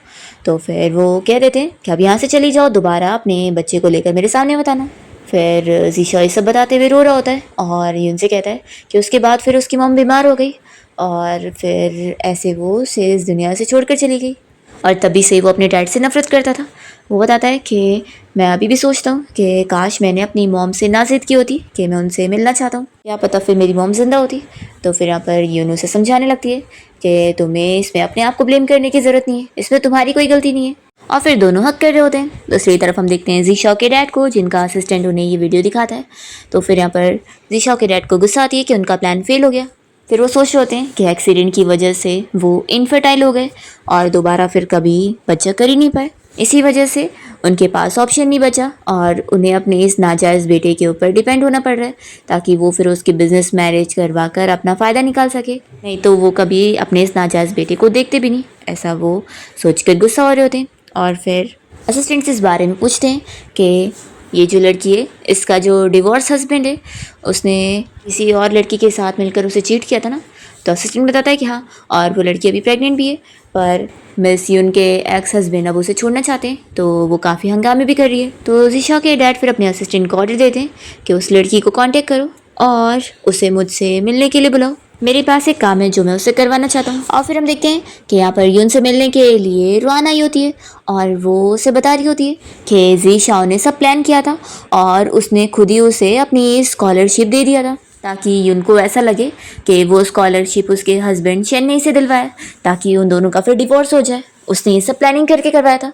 तो फिर वो कह देते हैं कि अब यहाँ से चली जाओ, दोबारा अपने बच्चे को लेकर मेरे सामने मत आना। फिर जीशा ये सब बताते हुए रो रहा होता है और यून से कहता है कि उसके बाद फिर उसकी मॉम बीमार हो गई और फिर ऐसे वो उसे इस दुनिया से छोड़कर चली गई और तभी से वो अपने डैड से नफरत करता था। वो बताता है कि मैं अभी भी सोचता हूँ कि काश मैंने अपनी मॉम से ना जिद की होती कि मैं उनसे मिलना चाहता हूँ, क्या पता फिर मेरी मॉम जिंदा होती। तो फिर यहाँ पर यूनू से समझाने लगती है कि तुम्हें इसमें अपने आप को ब्लेम करने की ज़रूरत नहीं है, इसमें तुम्हारी कोई गलती नहीं है। और फिर दोनों हक कर रहे होते हैं। दूसरी तरफ हम देखते हैं जीशा के डैड को जिनका असिस्टेंट उन्हें ये वीडियो दिखाता है। तो फिर यहाँ पर जीशा के डैड को गुस्सा आती है कि उनका प्लान फेल हो गया। फिर वो सोच रहे होते हैं कि एक्सीडेंट की वजह से वो इनफर्टाइल हो गए और दोबारा फिर कभी बच्चा कर ही नहीं पाए। इसी वजह से उनके पास ऑप्शन नहीं बचा और उन्हें अपने इस नाजायज़ बेटे के ऊपर डिपेंड होना पड़ रहा है ताकि वो फिर उसकी बिजनेस मैरिज करवा कर अपना फ़ायदा निकाल सके, नहीं तो वो कभी अपने इस नाजायज़ बेटे को देखते भी नहीं। ऐसा वो सोच कर गुस्सा हो रहे होते हैं। और फिर असिस्टेंट इस बारे में पूछते हैं कि ये जो लड़की है इसका जो डिवोर्स हस्बैंड है उसने किसी और लड़की के साथ मिलकर उसे चीट किया था ना। तो असिस्टेंट बताता है कि हाँ, और वो लड़की अभी प्रेग्नेंट भी है पर मिस यून के एक्स हस्बैंड अब उसे छोड़ना चाहते हैं तो वो काफ़ी हंगामे भी कर रही है। तो जीशा के डैड फिर अपने असिस्टेंट को ऑर्डर देते हैं कि उस लड़की को कांटेक्ट करो और उसे मुझसे मिलने के लिए बुलाओ, मेरे पास एक काम है जो मैं उससे करवाना चाहता हूँ। और फिर हम देखते हैं कि यहाँ पर यून से मिलने के लिए रुआन आई होती है और वो उसे बता रही होती है कि जीशा ने सब प्लान किया था और उसने खुद ही उसे अपनी स्कॉलरशिप दे दिया था ताकि यून को ऐसा लगे कि वो स्कॉलरशिप उसके हस्बैंड चेन्नई से दिलवाया ताकि उन दोनों का फिर डिवोर्स हो जाए। उसने ये सब प्लानिंग करके करवाया था।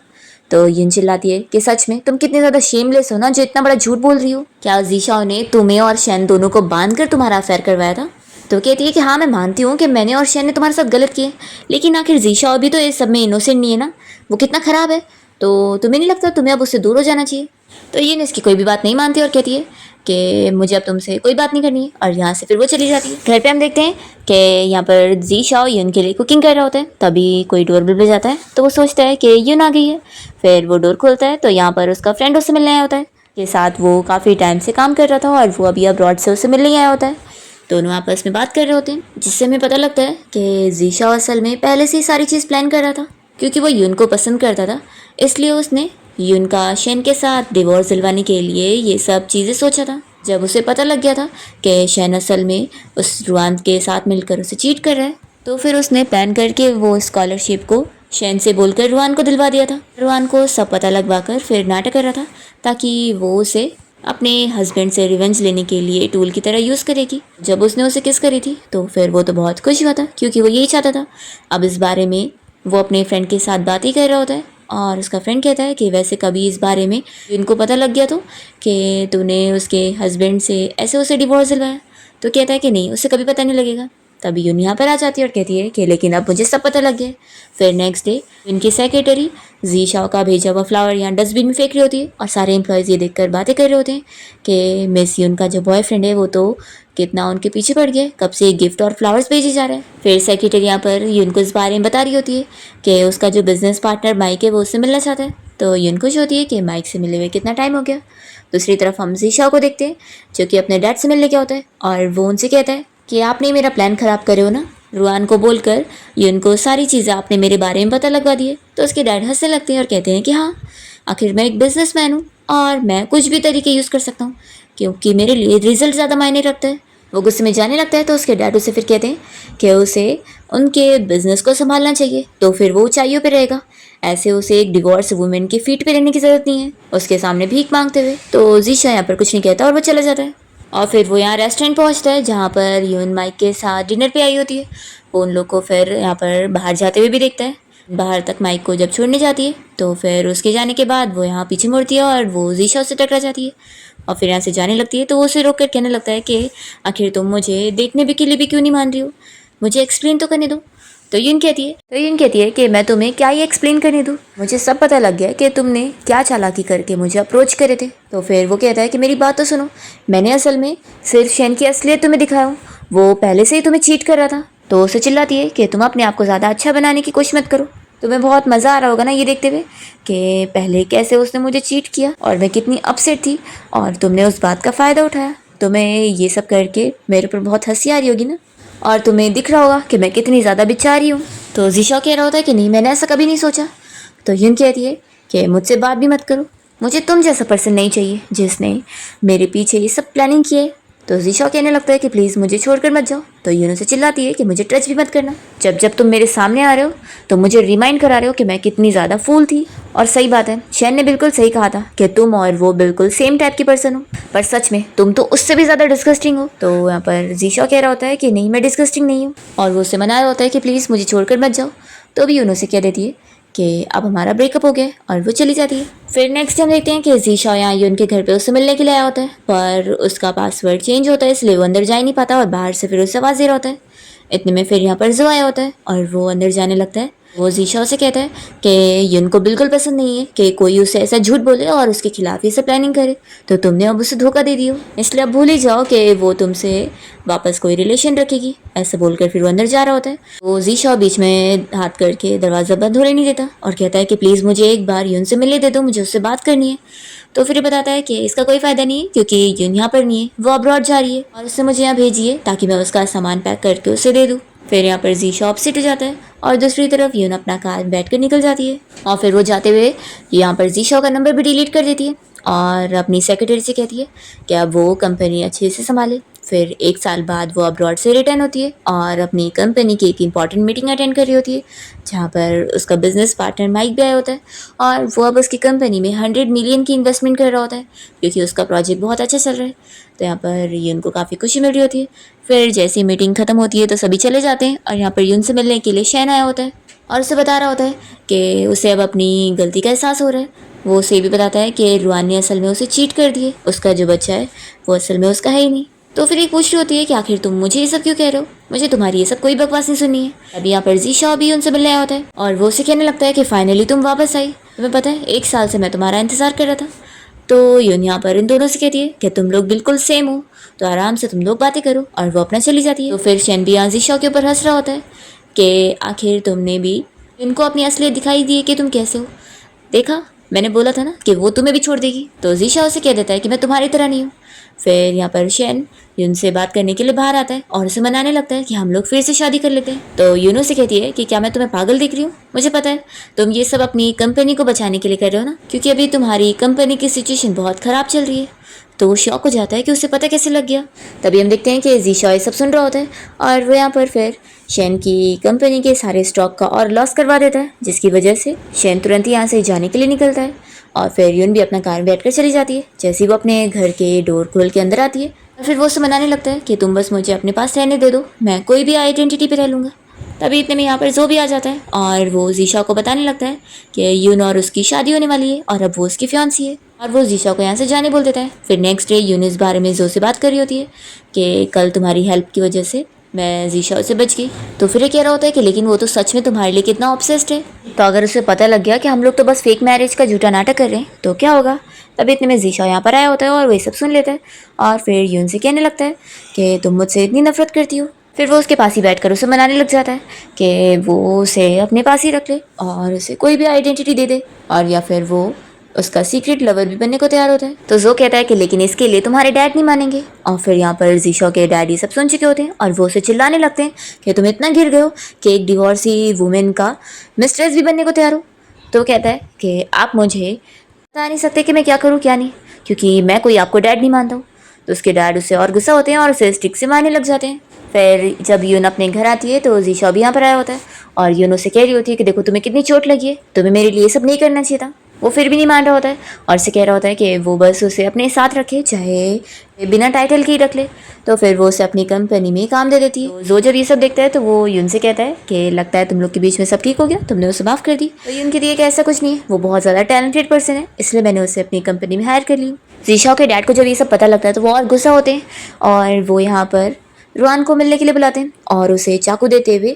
तो यून चिल्लाती है कि सच में तुम कितने ज़्यादा शेमलेस हो ना जो इतना बड़ा झूठ बोल रही हो। क्या जीशा ने तुम्हें और शैन दोनों को बांध कर तुम्हारा अफेयर करवाया था? तो कहती है कि हाँ, मैं मानती हूँ कि मैंने और शैन ने तुम्हारे साथ गलत किया, लेकिन आखिर जीशा अभी तो इस सब में इनोसेंट नहीं है ना, वो कितना ख़राब है, तो तुम्हें नहीं लगता तुम्हें अब उससे दूर हो जाना चाहिए? तो ये इसकी कोई भी बात नहीं मानती और कहती है कि मुझे अब तुमसे कोई बात नहीं करनी है और यहाँ से फिर वो चली जाती है। घर पे हम देखते हैं कि यहाँ पर जीशा यून के लिए कुकिंग कर रहा होता है, तभी कोई डोरबेल बजाता है तो वो सोचता है कि यून आ गई है। फिर वो डोर खोलता है तो यहाँ पर उसका फ्रेंड उससे मिलने आया होता है, के साथ वो काफ़ी टाइम से काम कर रहा था और वो अभी अब्रॉड से उससे मिलने आया होता है। दोनों आपस में बात कर रहे होते हैं जिससे हमें पता लगता है कि जीशा असल में पहले से ही सारी चीज़ प्लान कर रहा था क्योंकि वो यून को पसंद करता था, इसलिए उसने यून का शैन के साथ डिवोर्स दिलवाने के लिए ये सब चीज़ें सोचा था। जब उसे पता लग गया था कि शैन असल में उस रुआन के साथ मिलकर उसे चीट कर रहा है तो फिर उसने प्लान करके वो स्कॉलरशिप को शैन से बोलकर रुआन को दिलवा दिया था। रुआन को सब पता लगवा कर फिर नाटक कर रहा था ताकि वो उसे अपने हस्बैंड से रिवेंज लेने के लिए टूल की तरह यूज़ करेगी। जब उसने उसे किस करी थी तो फिर वो तो बहुत खुश हुआ था क्योंकि वो यही चाहता था। अब इस बारे में वो अपने फ्रेंड के साथ बात ही कर रहा होता है और उसका फ्रेंड कहता है कि वैसे कभी इस बारे में इनको पता लग गया तो कि तूने उसके हस्बैंड से ऐसे उसे डिवोर्स दिलवाया? तो कहता है कि नहीं, उसे कभी पता नहीं लगेगा। तभी यून यहाँ पर आ जाती है और कहती है कि लेकिन अब मुझे सब पता लग गया। फिर नेक्स्ट डे इनकी सेक्रेटरी जीशा का भेजा हुआ फ्लावर यहाँ डस्टबिन में फेंक रही होती है और सारे एम्प्लॉयज़ ये देखकर बातें कर रहे होते हैं कि मिस यून का जो बॉयफ्रेंड है वो तो कितना उनके पीछे पड़ गया, कब से गिफ्ट और फ्लावर्स भेजे जा रहे हैं। फिर सेक्रेटरी यहाँ पर यून को इस बारे में बता रही होती है कि उसका जो बिजनेस पार्टनर माइक है वो उससे मिलना चाहता है। तो यून खुश होती है कि माइक से मिले हुए कितना टाइम हो गया। दूसरी तरफ हम जीशा को देखते हैं जो कि अपने डैड से मिलने गया होता है और वो उनसे कहता है कि आपने मेरा प्लान ख़राब करे हो ना। रुआन को बोलकर यून को सारी चीज़ें आपने मेरे बारे में पता लगवा दी है। तो उसके डैड हंसने लगते हैं और कहते हैं कि हाँ, आखिर मैं एक बिजनेसमैन हूँ और मैं कुछ भी तरीके यूज़ कर सकता हूँ क्योंकि मेरे लिए रिजल्ट ज़्यादा मायने रखता है। वो गुस्से में जाने लगता है तो उसके डैड उसे फिर कहते हैं कि उसे उनके बिजनेस को संभालना चाहिए, तो फिर वो ऊंचाइयों पे रहेगा। ऐसे उसे एक डिवोर्स वुमेन की फीट पे रहने की ज़रूरत नहीं है उसके सामने भीख मांगते हुए। तो जीशा यहाँ पर कुछ नहीं कहता और वो चला जाता है। और फिर वो यहाँ रेस्टोरेंट पहुँचता है जहाँ पर यून माइक के साथ डिनर पे आई होती है। वो उन लोग को फिर यहाँ पर बाहर जाते हुए भी देखता है। बाहर तक माइक को जब छोड़ने जाती है तो फिर उसके जाने के बाद वो यहाँ पीछे मुड़ती है और वो जीशा से टकरा जाती है और फिर यहाँ से जाने लगती है। तो वो उसे रोक कर कहने लगता है कि आखिर तुम मुझे देखने भी के लिए भी क्यों नहीं मान रही हो, मुझे एक्सप्लेन तो करने दो। तो यून कहती है कि मैं तुम्हें क्या ही एक्सप्लेन करने दूँ, मुझे सब पता लग गया कि तुमने क्या चालाकी करके मुझे अप्रोच करे थे। तो फिर वो कहता है कि मेरी बात तो सुनो, मैंने असल में सिर्फ शैन की असलियत तुम्हें दिखाया हूँ, वो पहले से ही तुम्हें चीट कर रहा था। तो उसे चिल्लाती है कि तुम अपने आप को ज़्यादा अच्छा बनाने की कोशिश मत करो। तुम्हें बहुत मज़ा आ रहा होगा ना ये देखते हुए कि पहले कैसे उसने मुझे चीट किया और मैं कितनी अपसेट थी और तुमने उस बात का फ़ायदा उठाया। तुम्हें ये सब करके मेरे पर बहुत हंसी आ रही होगी ना, और तुम्हें दिख रहा होगा कि मैं कितनी ज़्यादा बेचारी हूँ। तो जीशा कह रहा होता है कि नहीं, मैंने ऐसा कभी नहीं सोचा। तो यून कहती है कि मुझसे बात भी मत करो, मुझे तुम जैसा पर्सन नहीं चाहिए जिसने मेरे पीछे ये सब प्लानिंग की है। तो जीशा कहने लगता है कि प्लीज़ मुझे छोड़कर मत जाओ। तो यून से चिल्लाती है कि मुझे टच भी मत करना, जब जब तुम मेरे सामने आ रहे हो तो मुझे रिमाइंड करा रहे हो कि मैं कितनी ज़्यादा फूल थी। और सही बात है, शैन ने बिल्कुल सही कहा था कि तुम और वो बिल्कुल सेम टाइप की पर्सन हो, पर सच में तुम तो उससे भी ज़्यादा डिस्गस्टिंग हो। तो यहाँ पर जीशा कह रहा होता है कि नहीं, मैं डिस्गस्टिंग नहीं हूँ और वो उससे मना रहा होता है कि प्लीज़ मुझे छोड़कर मत जाओ। तो भी यून उसे कह देती है कि अब हमारा ब्रेकअप हो गया है और वो चली जाती है। फिर नेक्स्ट टाइम देखते हैं कि जीशा यहाँ यून के घर पे उससे मिलने के लिए आया होता है, पर उसका पासवर्ड चेंज होता है इसलिए वो अंदर जा ही नहीं पाता और बाहर से फिर उसे आवाज़ दे रहा होता है। इतने में फिर यहाँ पर जो आया होता है और वो अंदर जाने लगता है। वो जीशा से कहता है कि यून को बिल्कुल पसंद नहीं है कि कोई उसे ऐसा झूठ बोले और उसके खिलाफ ही से प्लानिंग करे, तो तुमने अब उसे धोखा दे दी हो, इसलिए अब भूल ही जाओ कि वो तुमसे वापस कोई रिलेशन रखेगी। ऐसे बोलकर फिर वो अंदर जा रहा होता है। वो जीशा बीच में हाथ करके दरवाज़ा बंद होने नहीं देता और कहता है कि प्लीज़ मुझे एक बार यून से मिलने दे दो, मुझे उससे बात करनी है। तो फिर बताता है कि इसका कोई फ़ायदा नहीं है क्योंकि यून यहाँ पर नहीं है, वो अब्रॉड जा रही है और उससे मुझे यहाँ भेजिए ताकि मैं उसका सामान पैक करके उसे दे दूँ। फिर यहाँ पर जीशा ऑपोजिट हो जाता है और दूसरी तरफ यून अपना कार बैठ कर निकल जाती है और फिर वो जाते हुए यहाँ पर जीशा का नंबर भी डिलीट कर देती है और अपनी सेक्रेटरी से कहती है कि अब वो कंपनी अच्छे से संभाले। फिर 1 साल बाद वो अब्रॉड से रिटर्न होती है और अपनी कंपनी की एक इंपॉर्टेंट मीटिंग अटेंड कर रही होती है जहाँ पर उसका बिजनेस पार्टनर माइक भी आया होता है और वो अब उसकी कंपनी में 100 मिलियन की इन्वेस्टमेंट कर रहा होता है क्योंकि उसका प्रोजेक्ट बहुत अच्छा चल रहा है। तो यहाँ पर यून को काफ़ी खुशी मिल रही होती है। फिर जैसे ही मीटिंग ख़त्म होती है तो सभी चले जाते हैं और यहाँ पर यून से मिलने के लिए शैन आया होता है और उसे बता रहा होता है कि उसे अब अपनी गलती का एहसास हो रहा है। वो उसे भी बताता है कि रुआन ने असल में उसे चीट कर दिए, उसका जो बच्चा है वो असल में उसका है ही नहीं। तो फिर एक पूछ रही होती है कि आखिर तुम मुझे ये सब क्यों कह रहे हो, मुझे तुम्हारी ये सब कोई बकवास नहीं सुननी है। अभी यहाँ पर जीशा भी उनसे मिलने आया होता है और वो उसे कहने लगता है कि फाइनली तुम वापस आई, तुम्हें पता है 1 साल से मैं तुम्हारा इंतज़ार कर रहा था। तो यून यहाँ पर इन दोनों से कहती है कि तुम लोग बिल्कुल सेम हो, तो आराम से तुम लोग बातें करो, और वो अपना चली जाती है। तो फिर शैन भी यहाँ जीशा के ऊपर हंस रहा होता है कि आखिर तुमने भी इनको अपनी असलियत दिखाई दी है कि तुम कैसे हो, देखा मैंने बोला था ना कि वो तुम्हें भी छोड़ देगी। तो जीशा उसे कह देता है कि मैं तुम्हारी तरह नहीं हूँ। फिर यहाँ पर शैन यून से बात करने के लिए बाहर आता है और उसे मनाने लगता है कि हम लोग फिर से शादी कर लेते हैं। तो यूनो से कहती है कि क्या मैं तुम्हें पागल दिख रही हूँ, मुझे पता है तुम ये सब अपनी कंपनी को बचाने के लिए कर रहे हो ना, क्योंकि अभी तुम्हारी कंपनी की सिचुएशन बहुत ख़राब चल रही है। तो वो शॉक हो जाता है कि उसे पता कैसे लग गया। तभी हम देखते हैं कि जीशा ये सब सुन रहा होता है और वो यहाँ पर फिर शैन की कंपनी के सारे स्टॉक का और लॉस करवा देता है, जिसकी वजह से शैन तुरंत ही यहाँ से जाने के लिए निकलता है और फिर यून भी अपना कार में बैठ कर चली जाती है। जैसे ही वो अपने घर के डोर खोल के अंदर आती है और फिर वो उसे मनाने लगता है कि तुम बस मुझे अपने पास रहने दे दो, मैं कोई भी आइडेंटिटी पे रह लूँगा। तभी इतने में यहाँ पर जो भी आ जाता है और वो जीशा को बताने लगता है कि यून और उसकी शादी होने वाली है और अब वो उसकी फियांसी है, और वो जीशा को यहाँ से जाने बोल देता है। फिर नेक्स्ट डे यून इस बारे में जो से बात कर रही होती है कि कल तुम्हारी हेल्प की वजह से मैं जीशा से बच गई। तो फिर ये कह रहा होता है कि लेकिन वो तो सच में तुम्हारे लिए कितना ऑब्सेस्ड है। तो अगर उसे पता लग गया कि हम लोग तो बस फेक मैरिज का झूठा नाटक कर रहे हैं तो क्या होगा। तभी इतने में जीशा यहाँ पर आया होता है और वही सब सुन लेता है और फिर यून से कहने लगता है कि तुम मुझसे इतनी नफरत करती हो। फिर वो उसके पास ही बैठकर उसे मनाने लग जाता है कि वो उसे अपने पास ही रख ले और उसे कोई भी आइडेंटिटी दे दे और या फिर वो उसका सीक्रेट लवर भी बनने को तैयार होता है। तो जो कहता है कि लेकिन इसके लिए तुम्हारे डैड नहीं मानेंगे। और फिर यहाँ पर जीशा के डैडी सब सुन चुके होते हैं और वो उसे चिल्लाने लगते हैं कि तुम इतना गिर गए हो कि एक डिवोर्सी वुमेन का मिस्ट्रेस भी बनने को तैयार हो। तो वो कहता है कि आप मुझे बता नहीं सकते कि मैं क्या करूँ क्या नहीं, क्योंकि मैं कोई आपको डैड नहीं मानता हूँ। तो उसके डैड उससे और गुस्सा होते हैं और उसे स्टिक से मारने लग जाते हैं। फिर जब यून अपने घर आती है तो जीशा भी यहाँ पर आया होता है और यून उसे कह रही होती है कि देखो तुम्हें कितनी चोट लगी है, तुम्हें मेरे लिए ये सब नहीं करना चाहिए था। वो फिर भी नहीं मान रहा होता है और उसे कह रहा होता है कि वो बस उसे अपने साथ रखे, चाहे बिना टाइटल के ही रख ले। तो फिर वो उसे अपनी कंपनी में काम दे देती है। तो जो जब ये सब देखता है तो वो यून से कहता है कि लगता है तुम लोग के बीच में सब ठीक हो गया, तुमने उसे माफ़ कर दी। तो यून के लिए कि ऐसा कुछ नहीं है, वो बहुत ज़्यादा टैलेंटेड पर्सन है, इसलिए मैंने उसे अपनी कंपनी में हायर कर ली। जीशा के डैड को जब ये सब पता लगता है तो वो और गुस्सा होते हैं और वो यहाँ पर रुआन को मिलने के लिए बुलाते हैं और उसे चाकू देते हुए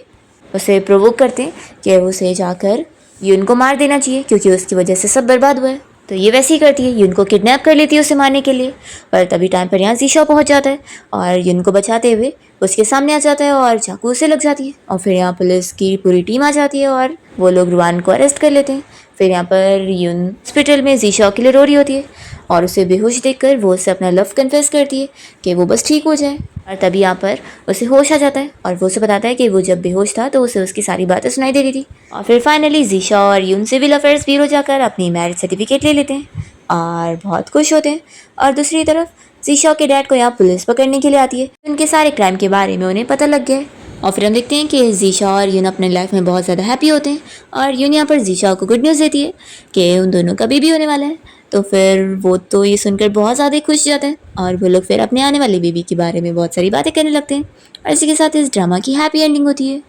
उसे प्रोवोक करते हैं कि उसे जाकर यून को मार देना चाहिए क्योंकि उसकी वजह से सब बर्बाद हुआ है। तो ये वैसे ही करती है, यून को किडनैप कर लेती है उसे मारने के लिए। पर तभी टाइम पर यहाँ जीशा पहुँच जाता है और यून को बचाते हुए उसके सामने आ जाता है और चाकू उसे लग जाती है। और फिर यहाँ पुलिस की पूरी टीम आ जाती है और वो लोग रुआन को अरेस्ट कर लेते हैं। फिर यहाँ पर यून हॉस्पिटल में जीशा के लिए रो रही होती है और उसे बेहोश देखकर वो उससे अपना लव कन्फेस करती है कि वो बस ठीक हो जाए। और तभी यहाँ पर उसे होश आ जाता है और वो उसे बताता है कि वो जब बेहोश था तो उसे उसकी सारी बातें सुनाई दे रही थी। और फिर फाइनली जीशा और यून सिविल अफेयर्स ब्यूरो जाकर अपनी मैरिज सर्टिफिकेट ले लेते हैं और बहुत खुश होते हैं। और दूसरी तरफ जीशा के डैड को यहाँ पुलिस पकड़ने के लिए आती है। उनके सारे क्राइम के बारे में उन्हें पता लग गया है। और फिर हम देखते हैं कि जीशा और यून अपने लाइफ में बहुत ज़्यादा हैप्पी होते हैं और यून यहाँ पर जीशा को गुड न्यूज़ देती है कि उन दोनों का बेबी होने वाला है। तो फिर वो तो ये सुनकर बहुत ज़्यादा खुश जाते हैं और वो लोग फिर अपने आने वाले बेबी के बारे में बहुत सारी बातें करने लगते हैं और इसी के साथ इस ड्रामा की हैप्पी एंडिंग होती है।